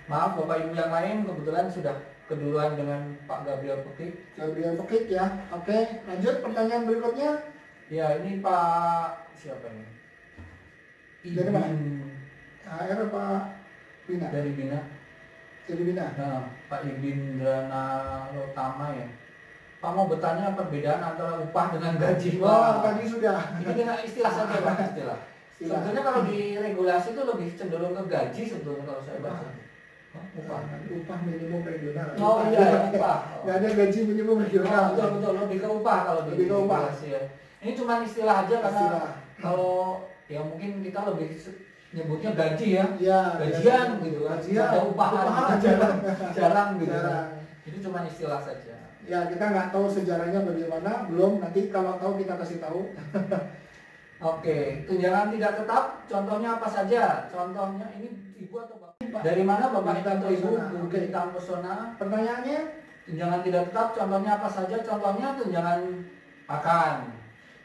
Maaf Bapak Ibu yang lain kebetulan sudah keduluan dengan Pak Gabriel Peki. Gabriel Peki ya. Oke, lanjut pertanyaan berikutnya. Ya, ini Pak siapa ini? Dari mana? HR Pak Bina. Dari Bina. Jadi Bina. Nah, Pak Ibindrana Lotama ya. Pak mau bertanya perbedaan antara upah dengan gaji. Wah, tadi sudah. Ini dengan istilah saja Pak, istilah. Sebetulnya kalau di regulasi itu lebih cenderung ke gaji sebetulnya kalau saya baca. Upah. Upah minimum regional. Oh iya, upah. Nggak ada gaji minimum regional. Betul, lebih ke upah kalau di Lebih ke upah. regulasi ya. Ini cuma istilah aja karena Istilah. kalau ya mungkin kita lebih nyebutnya gaji ya. Ya, Gajian gitu kan. Gajian. Ada upahan gitu. Jarang gitu. Jarang. Itu cuma istilah saja. Ya, kita nggak tahu sejarahnya bagaimana, belum, nanti kalau tahu kita kasih tahu. Oke, tunjangan tidak tetap, contohnya apa saja? Contohnya ini ibu atau bapak? Dari mana bapak Bintang atau ibu? Pesona. Oke, Bintang Pesona. Pertanyaannya, Tunjangan tidak tetap, contohnya apa saja? Contohnya tunjangan makan,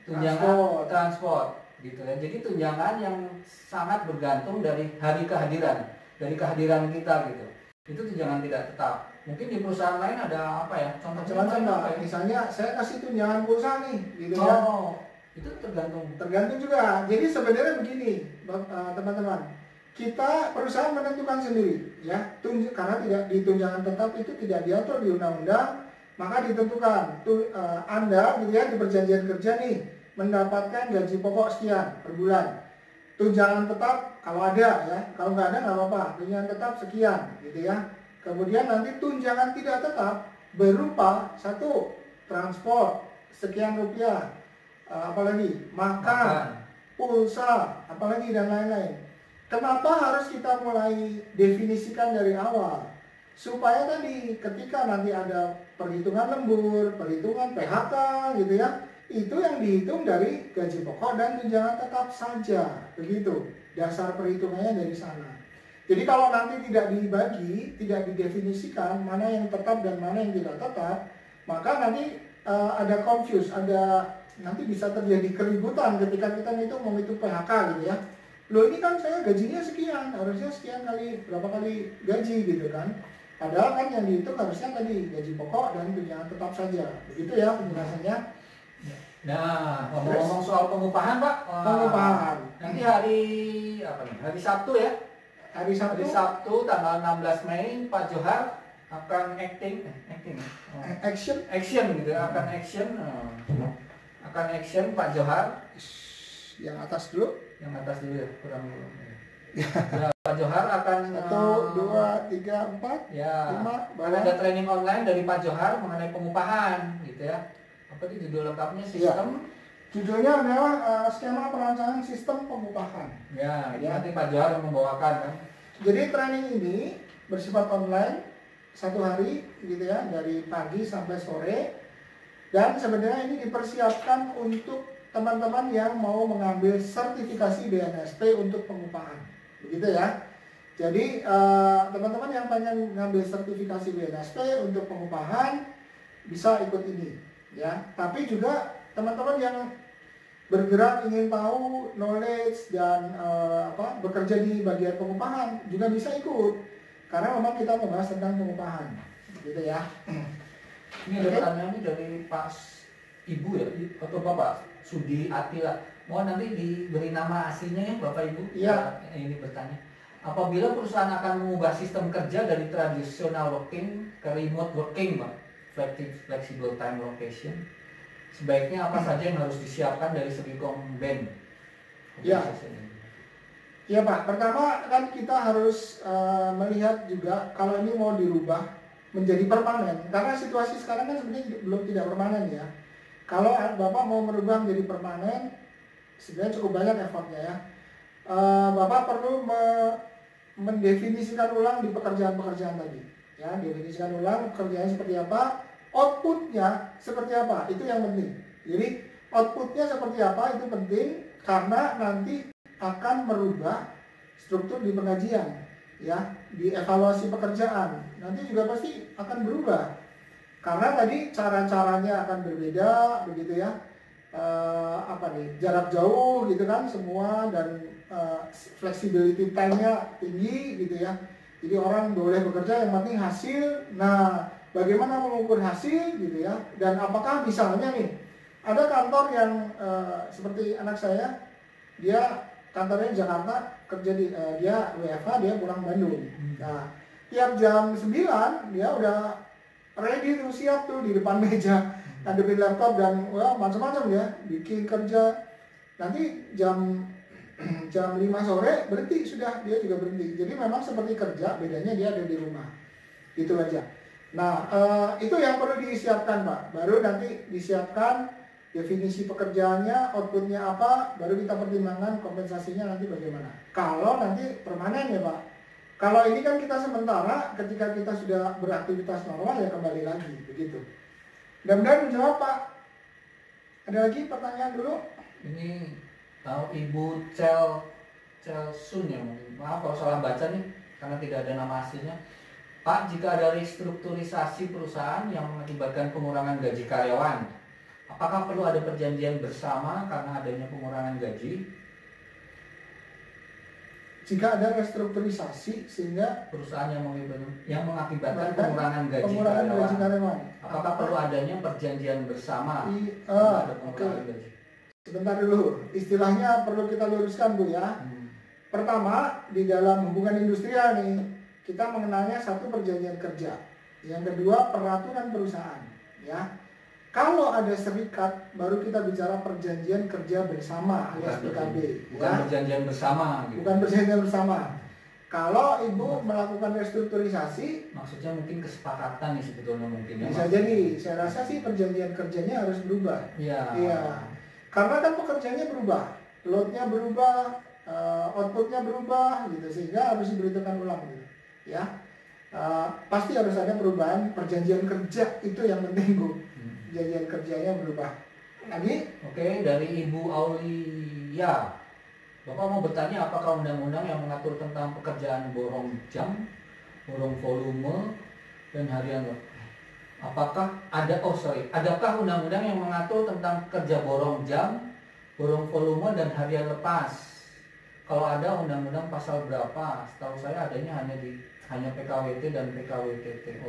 tunjangan transport, gitu ya. Jadi tunjangan yang sangat bergantung dari hari kehadiran, dari kehadiran kita gitu. Itu tunjangan tidak tetap. Mungkin di perusahaan lain ada apa ya? macam-macam Contoh-contohnya apa Pak. ya? Misalnya saya kasih tunjangan pulsa nih, gitu ya. Oh, itu tergantung. Tergantung juga. Jadi sebenarnya begini, teman-teman. Kita perusahaan menentukan sendiri, ya. Karena tidak di tunjangan tetap itu tidak diatur di undang-undang, maka ditentukan. Anda, gitu ya, di perjanjian kerja nih mendapatkan gaji pokok sekian per bulan. Tunjangan tetap kalau ada, ya. Kalau nggak ada nggak apa-apa. Tunjangan tetap sekian, gitu ya. Kemudian nanti tunjangan tidak tetap berupa satu transport sekian rupiah, apalagi makan, pulsa, apalagi dan lain-lain. Kenapa harus kita mulai definisikan dari awal? Supaya tadi ketika nanti ada perhitungan lembur, perhitungan PHK gitu ya, itu yang dihitung dari gaji pokok dan tunjangan tetap saja. Begitu, dasar perhitungannya dari sana. Jadi kalau nanti tidak dibagi, tidak didefinisikan mana yang tetap dan mana yang tidak tetap, maka nanti ada confuse, nanti bisa terjadi keributan ketika kita menghitung PHK gitu ya. Loh ini kan saya gajinya sekian, harusnya sekian kali, berapa kali gaji gitu kan. Padahal kan yang dihitung harusnya tadi gaji pokok dan tunjangan tetap saja. Begitu ya penjelasannya. Nah, ngomong-ngomong soal pengupahan Pak. Pengupahan. Nanti hari apa nih? Hari Sabtu ya. Hari Sabtu, Tanggal 16 Mei Pak Johar akan action gitu ya, akan action Pak Johar. yang atas dulu. Yang atas dulu ya, kurang dulu. Ya, Pak Johar akan 1, 2, 3, 4, ya, 5, akan ada training online dari Pak Johar mengenai pengupahan gitu ya. Apa itu judul lengkapnya? Sistem Judulnya adalah skema perancangan sistem pengupahan. ya, Ya. nanti Pak Johar yang membawakan kan. Jadi training ini bersifat online 1 hari gitu ya, dari pagi sampai sore. Dan sebenarnya ini dipersiapkan untuk teman-teman yang mau mengambil sertifikasi BNSP untuk pengupahan. Begitu ya. Jadi teman-teman yang pengen ngambil sertifikasi BNSP untuk pengupahan bisa ikut ini ya. Tapi juga teman-teman yang bergerak ingin tahu knowledge dan bekerja di bagian pengupahan juga bisa ikut. karena memang kita membahas tentang pengupahan, gitu ya. Ini ada pertanyaan dari Pak Ibu ya, atau Bapak Sudi Atila. Mohon nanti diberi nama aslinya ya Bapak Ibu. Iya. Ini bertanya. Apabila perusahaan akan mengubah sistem kerja dari tradisional working ke remote working, Pak, flexible time location, sebaiknya apa saja yang harus disiapkan dari segi komben? Ya. Ya Pak, pertama kan kita harus melihat juga kalau ini mau dirubah menjadi permanen, karena situasi sekarang kan sebenarnya belum tidak permanen ya. Kalau Bapak mau merubah menjadi permanen, sebenarnya cukup banyak effortnya ya. Bapak perlu mendefinisikan ulang di pekerjaan-pekerjaan tadi, ya, definisikan ulang pekerjaannya seperti apa, outputnya seperti apa, itu yang penting. Jadi outputnya seperti apa itu penting, karena nanti akan merubah struktur di penggajian, ya, di evaluasi pekerjaan nanti juga pasti akan berubah, karena tadi cara-caranya akan berbeda, begitu ya, jarak jauh gitu kan semua, dan flexibility time-nya tinggi gitu ya, jadi orang boleh bekerja yang penting hasil. Nah, bagaimana mengukur hasil gitu ya, dan apakah misalnya nih ada kantor yang seperti anak saya, dia kantornya di Jakarta, kerja di dia WFH, dia pulang Bandung. Nah, tiap jam 9 dia udah ready tuh, siap tuh di depan meja, ngadepin laptop dan macam-macam ya, bikin kerja. Nanti jam 5 sore berhenti, sudah dia juga berhenti. Jadi memang seperti kerja, bedanya dia ada di rumah. Gitu aja. Nah, itu yang perlu disiapkan Pak. Baru nanti disiapkan definisi pekerjaannya, outputnya apa, baru kita pertimbangkan kompensasinya nanti bagaimana. Kalau nanti permanen ya Pak. Kalau ini kan kita sementara, ketika kita sudah beraktivitas normal ya kembali lagi, begitu. Mudah-mudahan menjawab Pak. Ada lagi pertanyaan dulu? Ini Ibu Sun ya, maaf kalau salah baca nih, karena tidak ada nama aslinya. Pak, jika ada restrukturisasi perusahaan yang mengakibatkan pengurangan gaji karyawan, apakah perlu ada perjanjian bersama karena adanya pengurangan gaji? Jika ada restrukturisasi sehingga perusahaan yang mengakibatkan pengurangan gaji karyawan, apakah perlu adanya perjanjian bersama? Ada pengurangan gaji. Sebentar dulu, istilahnya perlu kita luruskan Bu ya. Pertama, di dalam hubungan industrial nih, kita mengenalnya satu perjanjian kerja, yang kedua peraturan perusahaan, ya. Kalau ada serikat, baru kita bicara perjanjian kerja bersama alias PKB. Bukan ya? Perjanjian bersama. Gitu. Bukan perjanjian bersama. Kalau Ibu melakukan restrukturisasi, maksudnya mungkin kesepakatan nih sebetulnya mungkin. Bisa jadi. Saya rasa sih perjanjian kerjanya harus berubah. Iya. Karena kan pekerjaannya berubah, loadnya berubah, outputnya berubah, gitu, sehingga harus diberitakan ulang, gitu. Ya. Pasti harus ada perubahan perjanjian kerja, itu yang penting Bu. Perjanjian kerjanya berubah. Lagi? Oke, dari Ibu Aulia, Bapak mau bertanya apakah undang-undang yang mengatur tentang pekerjaan borong jam, borong volume, dan harian adakah undang-undang yang mengatur tentang kerja borong jam, borong volume, dan harian lepas? Kalau ada undang-undang pasal berapa? Setahu saya adanya hanya PKWT dan PKWTT.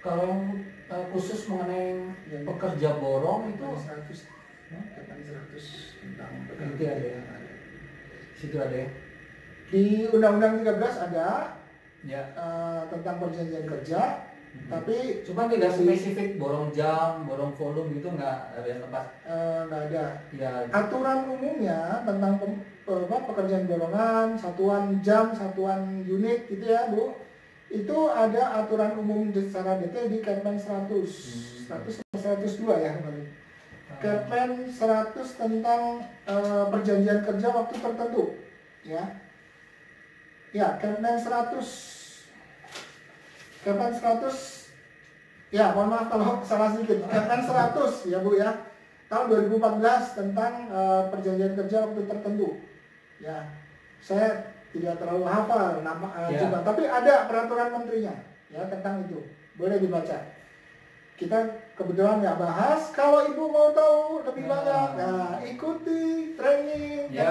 Kalau yang khusus mengenai pekerja borong itu 100 tentang itu ada ya. Situ ada ya. Di Undang-Undang 13 ada ya. Tentang perjanjian kerja. Tapi cuma tidak spesifik borong jam, borong volume gitu nggak ada yang lepas. Nggak ada. Ya. Aturan umumnya tentang pekerjaan borongan, satuan jam, satuan unit gitu ya Bu. Itu ada aturan umum secara detail di Kepmen 100, 102 ya kemarin. Kepmen 100 tentang perjanjian kerja waktu tertentu, ya. Ya, Kepmen 100. Kepmen 100, ya mohon maaf kalau salah sedikit. Kepmen 100 ya Bu ya, tahun 2014 tentang perjanjian kerja waktu tertentu. Ya, saya tidak terlalu hafal nama juga, tapi ada peraturan menterinya ya tentang itu. Boleh dibaca. Kita kebetulan nggak bahas. Kalau Ibu mau tahu lebih banyak, nah ikuti training. Ya,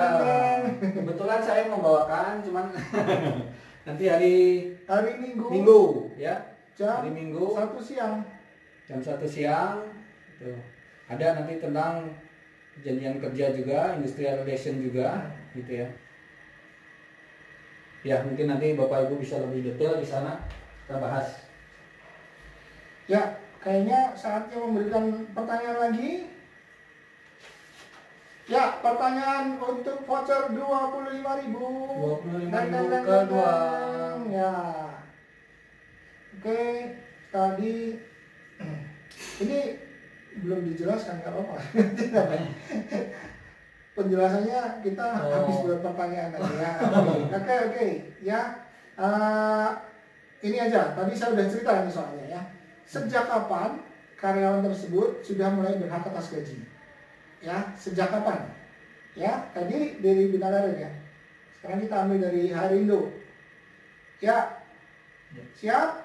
kebetulan saya membawakan, cuman Nanti hari Minggu ya. jam Hari Minggu 1 siang. jam 1 siang tuh. Ada nanti tentang perjanjian kerja juga, industrial relation juga gitu ya. Ya, mungkin nanti Bapak Ibu bisa lebih detail di sana kita bahas. Ya, kayaknya saatnya memberikan pertanyaan lagi. Ya, pertanyaan untuk voucher 25.000. 25.000 kedua. Ya. Oke, tadi ini belum dijelaskan, nggak apa-apa. Penjelasannya kita habis buat pertanyaan aja ya. Oke, ya. Ini aja, tadi saya udah cerita ini soalnya ya. Sejak kapan karyawan tersebut sudah mulai berhak atas gaji? Ya, sejak kapan? Ya, tadi dari Bina Karir ya. Sekarang kita ambil dari Harindo. Ya, siap?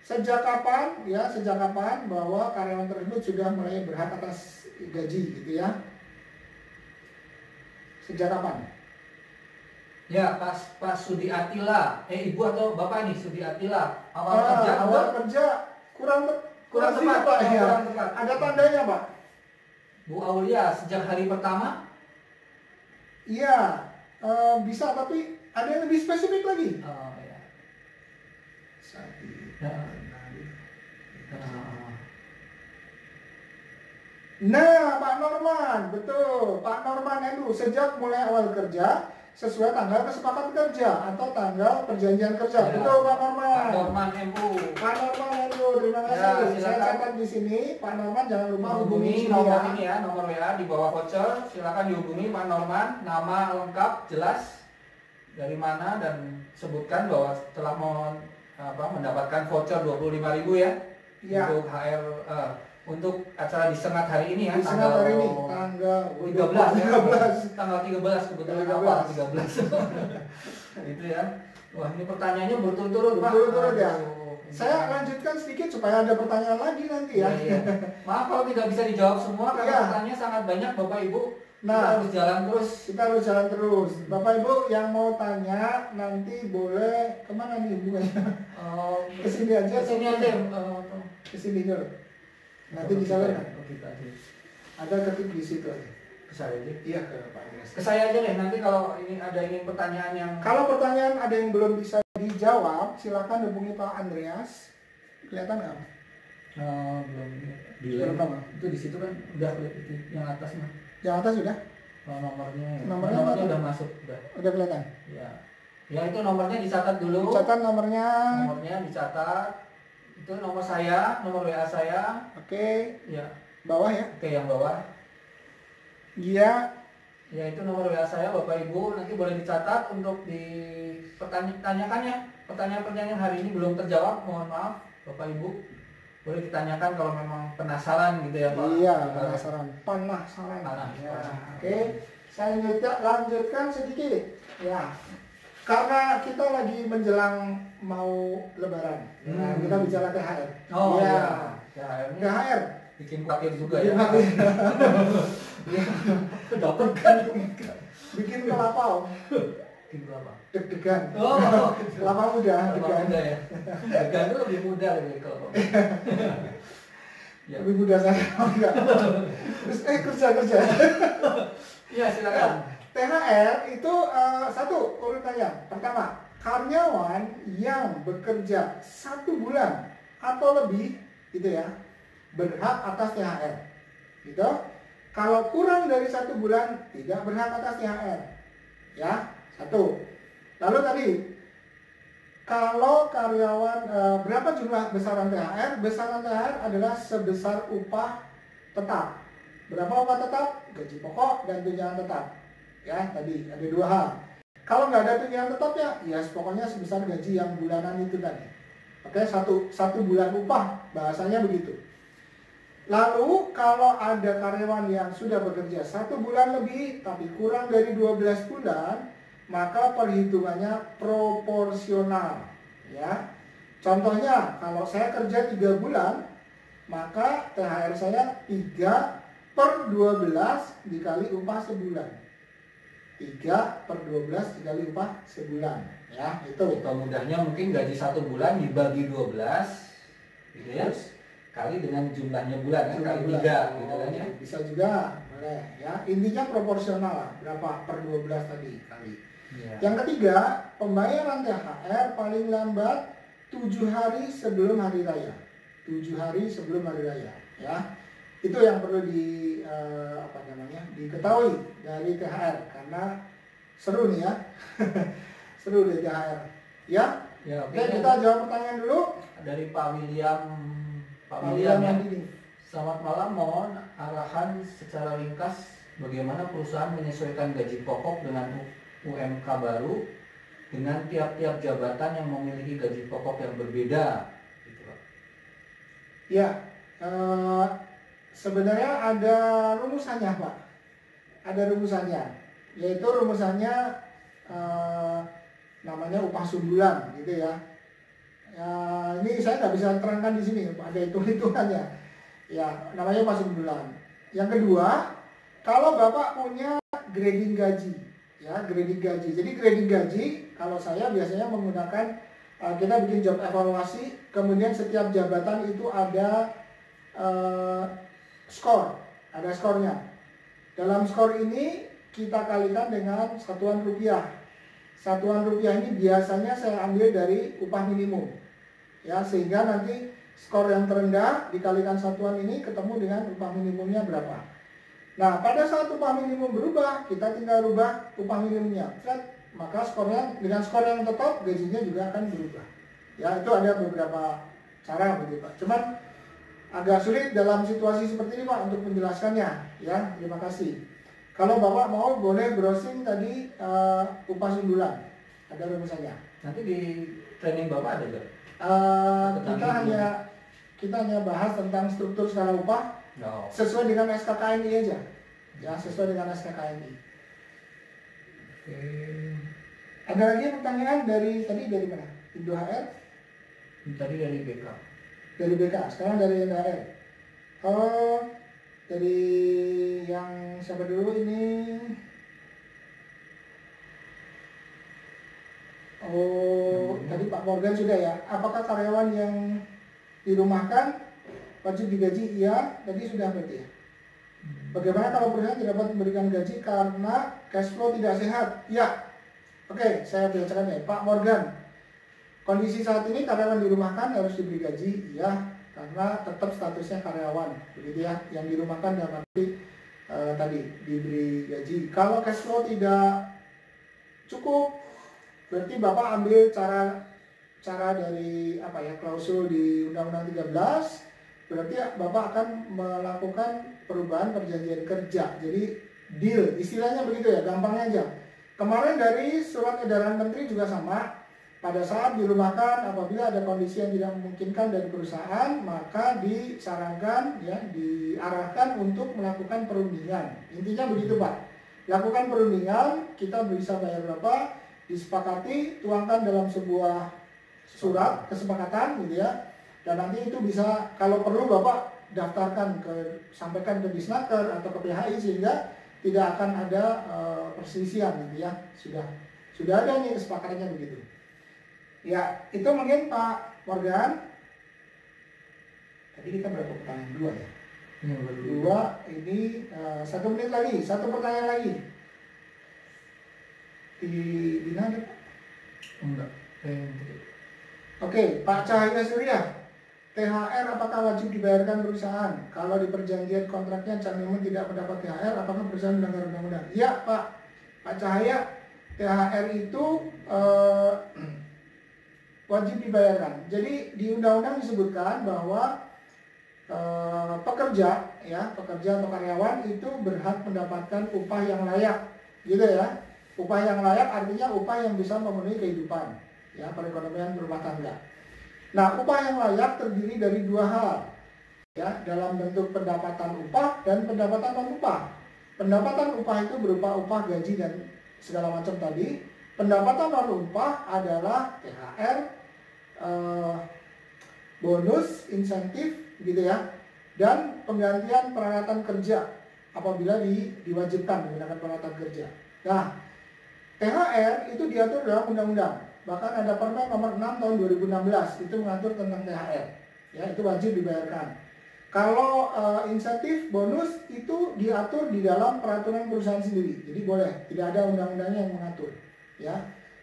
Sejak kapan? Ya, sejak kapan bahwa karyawan tersebut sudah mulai berhak atas gaji gitu ya? Sejak kapan? Ya, Pak Sudi Atila, Ibu atau Bapak ini Sudi Atila, awal kerja kurang tepat, Pak. Ya. kurang tepat. Ada tandanya Pak? Bu Aulia, sejak hari pertama? Iya, bisa tapi ada yang lebih spesifik lagi. Oh ya. Nah, Pak Norman, betul. Pak Norman itu sejak mulai awal kerja sesuai tanggal kesepakatan kerja atau tanggal perjanjian kerja. Ya. Betul Pak Norman. Pak Norman MU. Pak Norman MU, terima kasih. Saya catat di sini. Pak Norman jangan lupa Hubungi nomor ini ya, nomor WA di bawah voucher. Silakan dihubungi Pak Norman, nama lengkap jelas dari mana dan sebutkan bahwa telah mendapatkan voucher 25.000 ya. Ya. Untuk HR untuk acara di Sengat hari ini ya, di Sengat hari ini tanggal 13 ya. 13. Tanggal 13 kebetulan 13. awal 13. Itu ya. Wah, ini pertanyaannya berturut-turut Pak. Berturut-turut ya. Aduh. Saya lanjutkan sedikit supaya ada pertanyaan lagi nanti ya. Iya. Maaf kalau tidak bisa dijawab semua karena Iya. pertanyaannya sangat banyak Bapak Ibu. Nah, kita harus jalan terus. Kita harus jalan terus. Bapak Ibu yang mau tanya nanti boleh kemana nih hubungannya? Kesini aja. Kesini aja. Kesini dulu. Nanti di sana Kita aja. ada ketik di situ aja. Ke saya aja. Iya, ke Pak Andreas. Ke saya aja deh. Nanti kalau ini ada pertanyaan yang Kalau pertanyaan ada yang belum bisa dijawab, silakan hubungi Pak Andreas. Kelihatan nggak? belum Belum apa? itu di situ kan udah itu yang atas mah. Yang atas sudah? Nomornya udah masuk udah. Udah kelihatan. Ya. Ya itu nomornya dicatat dulu. Catat nomornya. Nomornya dicatat. Itu nomor saya, nomor WA saya. Oke. Ya. Bawah ya. Oke, yang bawah. Iya. Ya itu nomor WA saya Bapak Ibu, nanti boleh dicatat untuk dipertanyakan ya. Pertanyaan-pertanyaan hari ini belum terjawab, mohon maaf Bapak Ibu. Boleh ditanyakan kalau memang penasaran gitu ya Pak. Iya, penasaran. Ya. Oke. Saya lanjutkan sedikit. Ya. Karena kita lagi menjelang mau lebaran. Nah, kita bicara THR. Oh ya. THR. Bikin khawatir juga ya. Dapat kan? Bikin kelapa. Bikin kelapa. Deg-degan. Oh, kelapa muda. Kelapa muda ya. Degan itu lebih muda dari kelapa. Ya. Lebih muda saya enggak. Terus kerja. Iya, silakan. THR itu satu urutannya. Pertama, karyawan yang bekerja 1 bulan atau lebih, gitu ya, berhak atas THR. Gitu. Kalau kurang dari 1 bulan tidak berhak atas THR. Ya, satu. Lalu tadi, kalau karyawan berapa jumlah besaran THR? Besaran THR adalah sebesar upah tetap. Berapa upah tetap? Gaji pokok dan tunjangan tetap. Ya, tadi ada 2 hal. Kalau nggak ada tunjangan tetapnya, ya pokoknya sebesar gaji yang bulanan itu tadi. Oke, satu bulan upah, bahasanya begitu. Lalu kalau ada karyawan yang sudah bekerja 1 bulan lebih tapi kurang dari 12 bulan, maka perhitungannya proporsional. Ya, contohnya kalau saya kerja 3 bulan, maka THR saya 3/12 dikali upah sebulan. 3/12 dikali upah sebulan, ya itu. Atau mudahnya mungkin gaji 1 bulan dibagi 12 gitu ya, kali dengan jumlahnya bulan kan, kali 3 gitu kan ya. Bisa juga, boleh ya. Intinya proporsional lah, berapa per 12 tadi kali. Ya. Yang ketiga, pembayaran THR paling lambat 7 hari sebelum hari raya. 7 hari sebelum hari raya, ya. Itu yang perlu diketahui dari THR, karena seru nih ya. Seru deh THR. Ya. Ya, oke, kita jawab pertanyaan dulu dari Pak William. Pak William ya. ini. Selamat malam, mohon arahan secara ringkas bagaimana perusahaan menyesuaikan gaji pokok dengan UMK baru dengan tiap-tiap jabatan yang memiliki gaji pokok yang berbeda, gitu Pak. Ya, sebenarnya ada rumusannya Pak. Ada rumusannya, yaitu rumusannya namanya upah sundulan, gitu ya. Ini saya nggak bisa terangkan di sini, ada hitung-hitungannya. Ya, namanya upah sundulan. Yang kedua, kalau Bapak punya grading gaji, ya grading gaji. Jadi grading gaji, kalau saya biasanya menggunakan kita bikin job evaluasi, kemudian setiap jabatan itu ada skor, ada skornya. Dalam skor ini kita kalikan dengan satuan rupiah. Satuan rupiah ini biasanya saya ambil dari upah minimum, ya, sehingga nanti skor yang terendah dikalikan satuan ini ketemu dengan upah minimumnya berapa. Nah, pada saat upah minimum berubah, kita tinggal rubah upah minimumnya, maka skornya dengan skor yang tetap gajinya juga akan berubah. Ya, itu ada beberapa cara begitu Pak. Cuman agak sulit dalam situasi seperti ini Pak untuk menjelaskannya. Ya, terima kasih. Kalau Bapak mau boleh browsing tadi upah sundulan, ada rumusannya. Nanti di training Bapak ada nggak? Kita hanya bahas tentang struktur skala upah sesuai dengan SKKNI aja. Ya, sesuai dengan SKKNI. Oke. Ada lagi pertanyaan dari mana? Indo HR? Tadi dari BK. Dari BK, sekarang dari HR. Oh, dari yang siapa dulu ini? Oh, tadi Pak Morgan sudah ya. Apakah karyawan yang dirumahkan wajib digaji? Iya, tadi sudah berarti ya. Bagaimana kalau perusahaan tidak dapat memberikan gaji karena cash flow tidak sehat? Ya. Oke, saya bacakan ya. Pak Morgan, kondisi saat ini karyawan dirumahkan harus diberi gaji, ya, karena tetap statusnya karyawan, begitu ya. Yang dirumahkan dalam arti tadi diberi gaji. Kalau cash flow tidak cukup, berarti Bapak ambil cara dari klausul di Undang-Undang 13, berarti Bapak akan melakukan perubahan perjanjian kerja. Jadi deal, istilahnya begitu ya, gampangnya aja. Kemarin dari surat edaran menteri juga sama. Pada saat dirumahkan, apabila ada kondisi yang tidak memungkinkan dari perusahaan, maka disarankan, ya, diarahkan untuk melakukan perundingan. Intinya begitu Pak. Lakukan perundingan, kita bisa bayar berapa, disepakati, tuangkan dalam sebuah surat kesepakatan, gitu ya. Dan nanti itu bisa, kalau perlu Bapak daftarkan sampaikan ke Disnaker atau ke PHI, sehingga tidak akan ada perselisihan, gitu ya. Sudah ada nih kesepakatannya begitu. Ya, itu mungkin Pak Morgan. Tadi kita berapa pertanyaan? 2 ya? Ya, 2, ini 1 menit lagi, 1 pertanyaan lagi. Di Dina ada Pak? Enggak. Oke, Pak Cahaya Surya. THR apakah wajib dibayarkan perusahaan? Kalau di perjanjian kontraknya Canimun tidak mendapat THR, apakah perusahaan melanggar undang-undang? Ya Pak Cahaya, THR itu wajib dibayarkan. Jadi di undang-undang disebutkan bahwa pekerja atau karyawan itu berhak mendapatkan upah yang layak, gitu ya. Upah yang layak artinya upah yang bisa memenuhi kehidupan, ya, perekonomian berumah tangga. Nah, upah yang layak terdiri dari 2 hal, ya, dalam bentuk pendapatan upah dan pendapatan non upah. Pendapatan upah itu berupa upah gaji dan segala macam tadi. Pendapatan non upah adalah THR, bonus, insentif, gitu ya, dan penggantian peralatan kerja apabila diwajibkan menggunakan peralatan kerja. Nah, THR itu diatur dalam undang-undang. Bahkan ada Permen nomor 6 tahun 2016 itu mengatur tentang THR. Ya, itu wajib dibayarkan. Kalau insentif bonus itu diatur di dalam peraturan perusahaan sendiri. Jadi boleh, tidak ada undang-undangnya yang mengatur. Ya,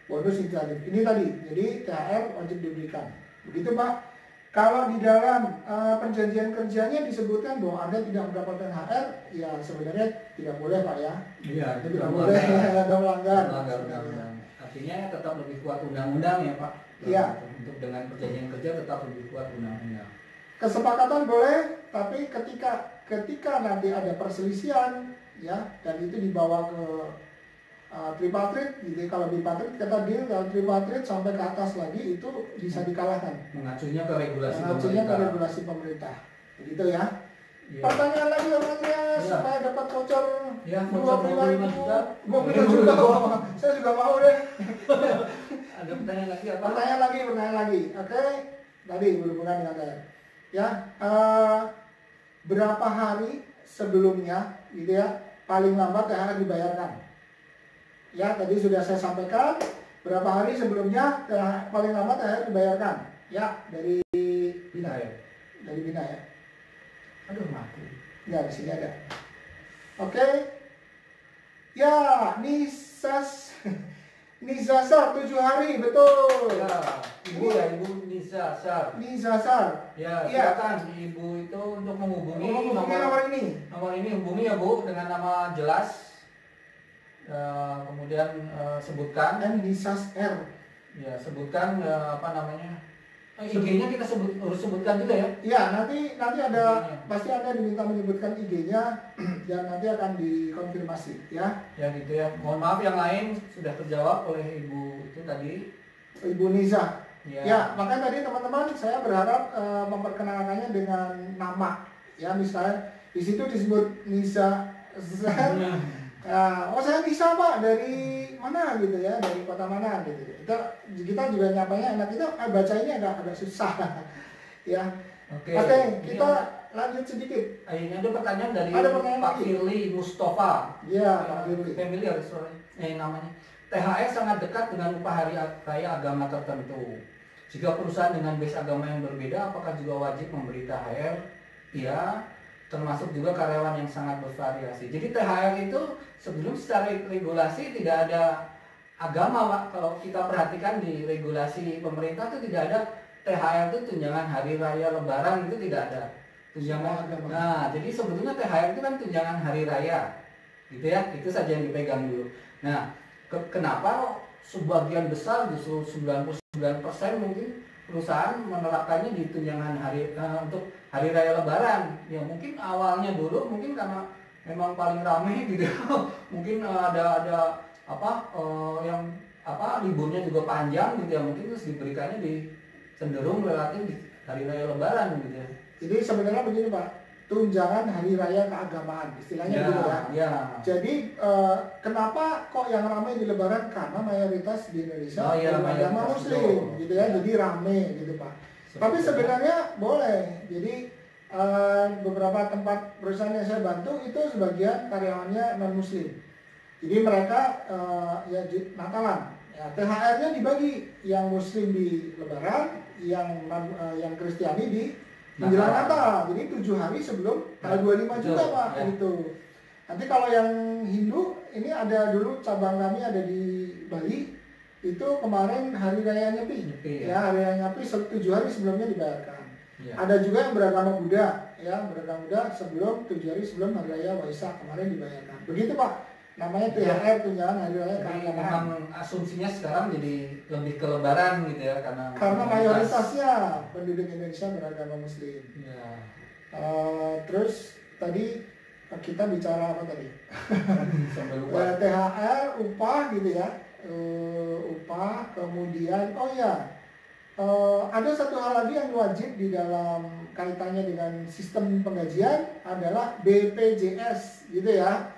bonus insentif. Ini tadi. Jadi THR wajib diberikan. Begitu Pak. Kalau di dalam perjanjian kerjanya disebutkan bahwa Anda tidak mendapatkan THR, ya sebenarnya tidak boleh Pak ya. Iya, itu Tidak boleh, ada melanggar. melanggar undang-undang. Artinya tetap lebih kuat undang-undang ya Pak. Iya. Untuk dengan perjanjian kerja tetap lebih kuat undang-undang. Kesepakatan boleh, tapi ketika nanti ada perselisihan, ya, dan itu dibawa ke tripartit, gitu. Kalau bipartit kita deal, kalau tripartit sampai ke atas lagi itu bisa dikalahkan. Mengacunya ke regulasi Mengacunya ke pemerintah. regulasi pemerintah, begitu ya. Iya. Pertanyaan lagi orangnya supaya dapat voucher Ya, voucher 25 juta. 25 juta. Saya juga mau deh. Ada pertanyaan lagi apa? Pertanyaan lagi. Oke, tadi berhubungan dengan THR. Ya, berapa hari sebelumnya, gitu ya, paling lambat THR dibayarkan? Ya, tadi sudah saya sampaikan. Berapa hari sebelumnya paling lambat THR dibayarkan? Ya, dari Bina ya. Dari Bina ya. Aduh mati. Ya, di sini ada. Oke. Ya, Nizasar 7 hari, betul. Ya, Ibu ya, Ibu Nisa Sar. Nizasar. Ya, Iya. silakan Ibu itu untuk menghubungi Menghubungi nomor ini. Nomor ini hubungi ya Bu dengan nama jelas. Kemudian sebutkan Nisas R. ya sebutkan apa namanya IG-nya kita harus sebutkan juga ya. Ya, nanti ada IG-nya. pasti Anda diminta menyebutkan IG-nya dan nanti akan dikonfirmasi ya. Ya gitu ya. Mohon maaf yang lain sudah terjawab oleh Ibu itu tadi. Ibu Niza. Ya. Ya, makanya tadi teman-teman saya berharap memperkenalkannya dengan nama. Ya, misalnya di situ disebut Nisa. Oh saya Nisa Pak, dari mana gitu ya, dari kota mana gitu. Kita juga nyapanya enak, kita bacanya agak susah. Ya. Oke. Kita lanjut sedikit. Ini ada pertanyaan dari Ada pertanyaan Pak lagi. Firly Mustafa. Iya, Pak Firly. Familiar sorry. Namanya. THR sangat dekat dengan upah hari raya agama tertentu. Jika perusahaan dengan base agama yang berbeda, apakah juga wajib memberi THR? Iya, termasuk juga karyawan yang sangat bervariasi. Jadi THR itu sebelum secara regulasi tidak ada agama Pak. Kalau kita perhatikan di regulasi pemerintah itu tidak ada THR itu tunjangan hari raya lebaran, itu tidak ada tunjangan. Nah, jadi sebetulnya THR itu kan tunjangan hari raya, gitu ya. Itu saja yang dipegang dulu. Nah, kenapa sebagian besar justru 99% mungkin perusahaan menerapkannya di tunjangan hari untuk hari raya lebaran. Ya mungkin awalnya dulu mungkin karena memang paling ramai gitu. Mungkin ada yang liburnya juga panjang gitu ya, mungkin terus diberikannya di cenderung relatif di hari raya lebaran gitu ya. Jadi sebenarnya begini Pak, tunjangan hari raya keagamaan, istilahnya gitu ya. Ya. Jadi kenapa kok yang ramai di lebaran? Karena mayoritas di Indonesia beragama Muslim, gitu ya. Jadi ramai gitu Pak. Tapi sebenarnya boleh. Jadi beberapa tempat perusahaan yang saya bantu itu sebagian karyawannya non Muslim. Jadi mereka ya Natalan, ya, THR-nya dibagi, yang Muslim di Lebaran, yang Kristiani di menjelang Natal. Jadi 7 hari sebelum tanggal 25 juga Pak, ya. gitu. Nanti kalau yang Hindu, ini ada dulu cabang kami ada di Bali, itu kemarin hari raya Nyepi, ya hari raya Nyepi 7 hari sebelumnya dibayarkan. Ya. Ada juga yang beragama Buddha, ya beragama Buddha sebelum 7 hari sebelum hari raya Waisak kemarin dibayarkan. Begitu Pak. Namanya THR, tunjangan hari raya keagamaan. Memang asumsinya sekarang jadi lebih ke lebaran gitu ya, karena mayoritasnya penduduk Indonesia beragama Muslim. Ya. Terus tadi kita bicara apa tadi? Sampai lupa. THR, upah gitu ya, upah, kemudian ada satu hal lagi yang wajib di dalam kaitannya dengan sistem penggajian adalah BPJS gitu ya.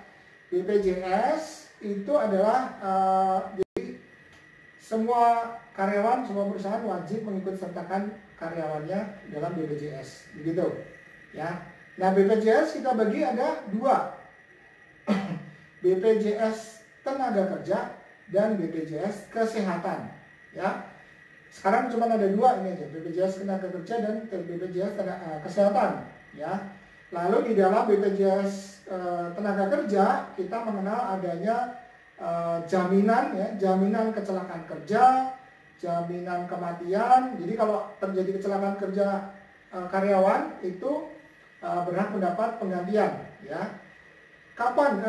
BPJS itu adalah jadi semua karyawan, semua perusahaan wajib mengikut sertakan karyawannya dalam BPJS, begitu ya. Nah BPJS kita bagi ada 2, BPJS tenaga kerja dan BPJS kesehatan. Ya, sekarang cuma ada dua ini aja, BPJS tenaga kerja dan BPJS kesehatan. Ya, lalu di dalam BPJS tenaga kerja kita mengenal adanya jaminan, ya, jaminan kecelakaan kerja, jaminan kematian. Jadi kalau terjadi kecelakaan kerja karyawan itu berhak mendapat penggantian, ya. Kapan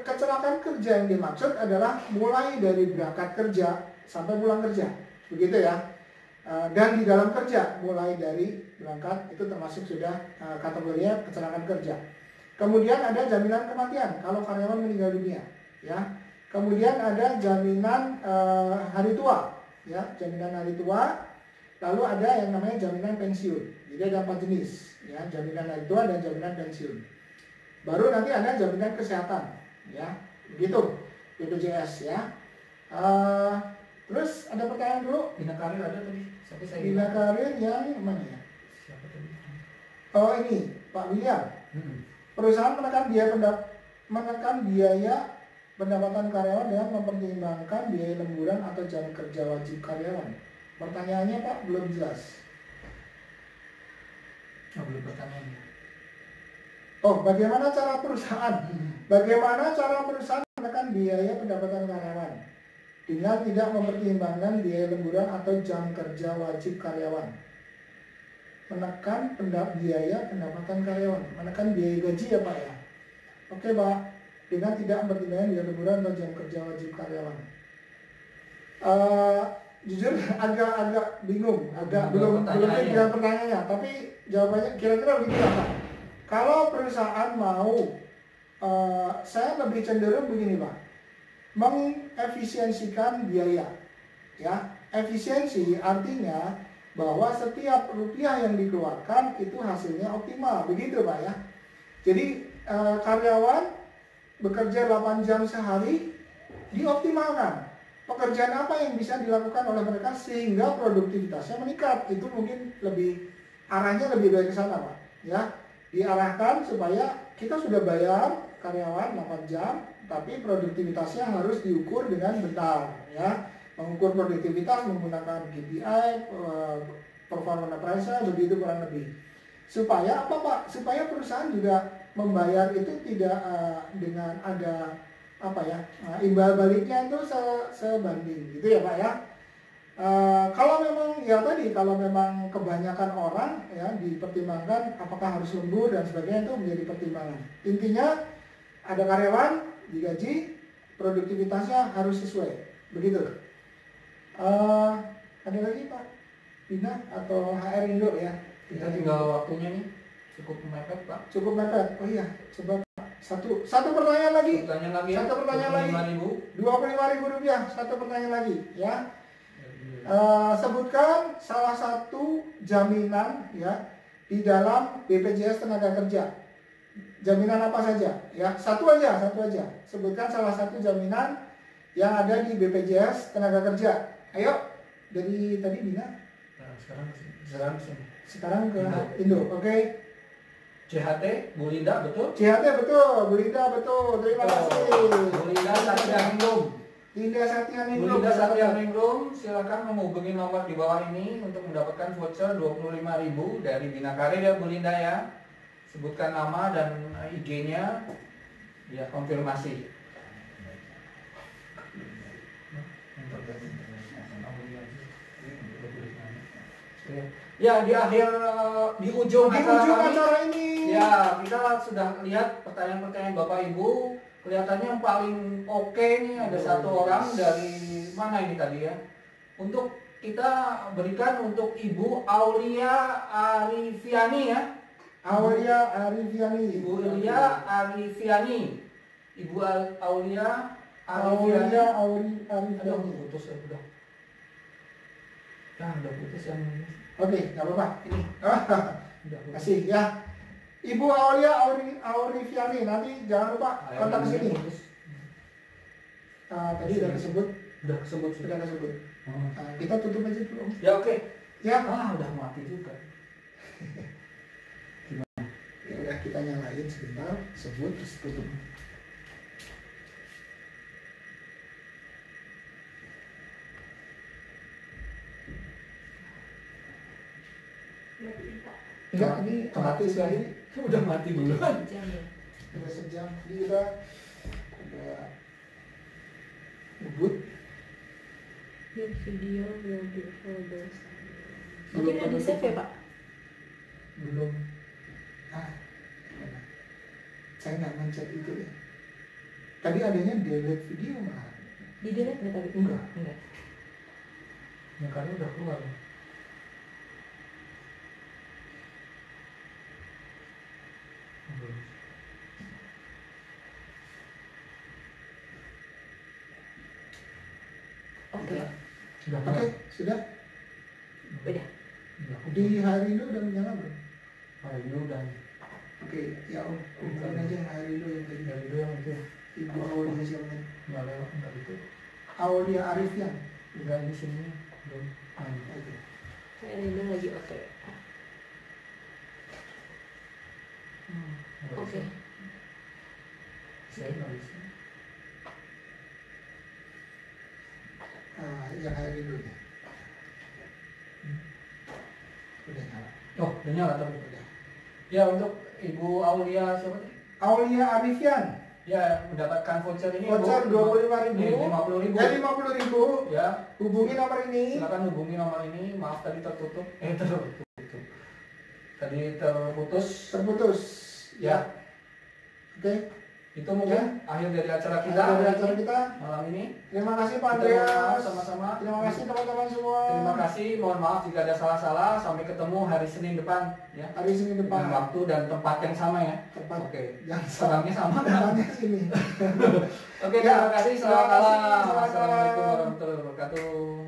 kecelakaan kerja yang dimaksud adalah mulai dari berangkat kerja sampai pulang kerja, begitu ya. Dan di dalam kerja mulai dari berangkat itu termasuk sudah kategorinya kecelakaan kerja. Kemudian ada jaminan kematian kalau karyawan meninggal dunia, ya. Kemudian ada jaminan hari tua, ya, jaminan hari tua. Lalu ada yang namanya jaminan pensiun. Jadi ada 4 jenis, ya, jaminan hari tua dan jaminan pensiun. Baru nanti ada jaminan kesehatan, ya, begitu BPJS, ya. Terus ada pertanyaan dulu. Bina Karir ada tadi, sampai saya Bina Karir yang mana ya? siapa tadi? Oh ini Pak William. Perusahaan menekan biaya pendapatan karyawan dengan mempertimbangkan biaya lemburan atau jam kerja wajib karyawan. Pertanyaannya Pak belum jelas. Belum pertanyaannya. Oh, bagaimana cara perusahaan? Bagaimana cara perusahaan menekan biaya pendapatan karyawan dengan tidak mempertimbangkan biaya lemburan atau jam kerja wajib karyawan? Menekan biaya pendapatan karyawan, menekan biaya gaji ya Pak ya? Oke Pak, dengan tidak mempertimbangkan biaya lemburan atau jam kerja wajib karyawan. Jujur agak bingung, belum dengan pertanyaannya, tapi jawabannya kira-kira begini Pak. Kalau perusahaan mau, saya lebih cenderung begini Pak, mengefisiensikan biaya, ya. Efisiensi artinya bahwa setiap rupiah yang dikeluarkan itu hasilnya optimal, begitu Pak ya. Jadi karyawan bekerja 8 jam sehari dioptimalkan. Pekerjaan apa yang bisa dilakukan oleh mereka sehingga produktivitasnya meningkat, itu mungkin arahnya lebih baik ke sana Pak, ya. Diarahkan supaya kita sudah bayar karyawan 8 jam, tapi produktivitasnya harus diukur dengan benar, ya. Mengukur produktivitas menggunakan KPI, performance appraisal, begitu kurang lebih. Supaya apa Pak? Supaya perusahaan juga membayar itu tidak dengan ada imbal baliknya itu sebanding, gitu ya Pak ya. Kalau memang kebanyakan orang ya dipertimbangkan apakah harus lembur dan sebagainya, itu menjadi pertimbangan. Intinya ada karyawan digaji, produktivitasnya harus sesuai, begitu. Ada lagi Pak Bina atau HR Indo ya? Kita tinggal waktunya nih, cukup mepet Pak. Cukup mepet. Oh iya, coba Pak. Satu pertanyaan lagi. Satu pertanyaan lagi. 25.000 rupiah. Satu pertanyaan lagi, ya. Sebutkan salah satu jaminan ya di dalam BPJS tenaga kerja. Jaminan apa saja? Ya, satu aja. Sebutkan salah satu jaminan yang ada di BPJS tenaga kerja. Ayo, dari tadi Bina. Sekarang ke Indo. Oke. CHT, Bu Linda betul? CHT betul, Bu Linda betul. Terima kasih. Bu Linda Satyaningrum. Linda Satyaningrum. Bu Linda Satyaningrum, silakan menghubungi nomor di bawah ini untuk mendapatkan voucher 25.000 dari Bina Karir ya Bu Linda ya. Sebutkan nama dan IG-nya, ya konfirmasi. Ya di ujung acara ini. Ya kita sudah lihat pertanyaan-pertanyaan Bapak Ibu. Kelihatannya yang paling oke nih ada satu orang dari mana ini tadi ya. Untuk kita berikan untuk Ibu Aulia Arifiani ya. Aulia Arifiani. Ibu Aulia Arifiani. Ibu Aulia Arifiani. Aduh, putus ya udah. Udah putus yang ini. Oke, nggak apa-apa. Ini. Kasih ya. Ibu Aulia Aurifiani, nanti jangan lupa kontak ke sini. Tadi sudah disebut. Sudah disebut. Kita tutup aja dulu. Ya oke. Ya. Udah mati juga. Gimana? Ya udah kita nyalain sebentar, sebut terus tutup. Enggak, ini mati sekali. Udah mati duluan. Jam ya. Udah sejam. Jadi kita udah ngebut. Your video will be further. Belum Mungkin udah pada di save ya tutup. Pak? Belum. Mana? Saya nggak mencet itu deh. Tadi adanya delete video mah. Di delete nggak tadi? Enggak. Enggak. Ya kali udah keluar. Oke. Udah Oke, sudah. Udah. Di hari ini udah menyala belum? Hari ini udah. Oke, ya Om. Hubungin aja yang hari ini yang tadi. Dari itu yang itu. Ibu Aulia siapa tadi? Nggak lewat, nggak itu. Aulia Arifyan. Enggak di sini belum. Oke. Saya ini lagi oke. Oke. Saya nggak bisa. Yang hari ini udah. Udah nyala. Oh, udah nyala tapi. Udah. Ya untuk Ibu Aulia siapa tadi? Aulia Arifyan. Ya mendapatkan voucher ini. Voucher 25.000. 50.000. 50.000. Ya. Hubungi nomor ini. Silakan hubungi nomor ini. Maaf tadi tertutup. Tertutup. Tadi terputus. Terputus. Ya. Oke. Itu mungkin akhir dari acara kita. Akhir dari acara kita. Malam ini. Terima kasih Pak Kita mohon maaf Andreas. sama-sama. Terima kasih teman-teman semua. Terima kasih. Mohon maaf jika ada salah-salah. Sampai ketemu hari Senin depan. Ya. Hari Senin Dengan depan. waktu dan tempat yang sama ya. Tepat. Oke. Yang Orangnya sama kan? Tempatnya sini. Oke, Ya, terima kasih. terima Selamat kasih. malam. Selamat Assalamualaikum malam. warahmatullahi wabarakatuh.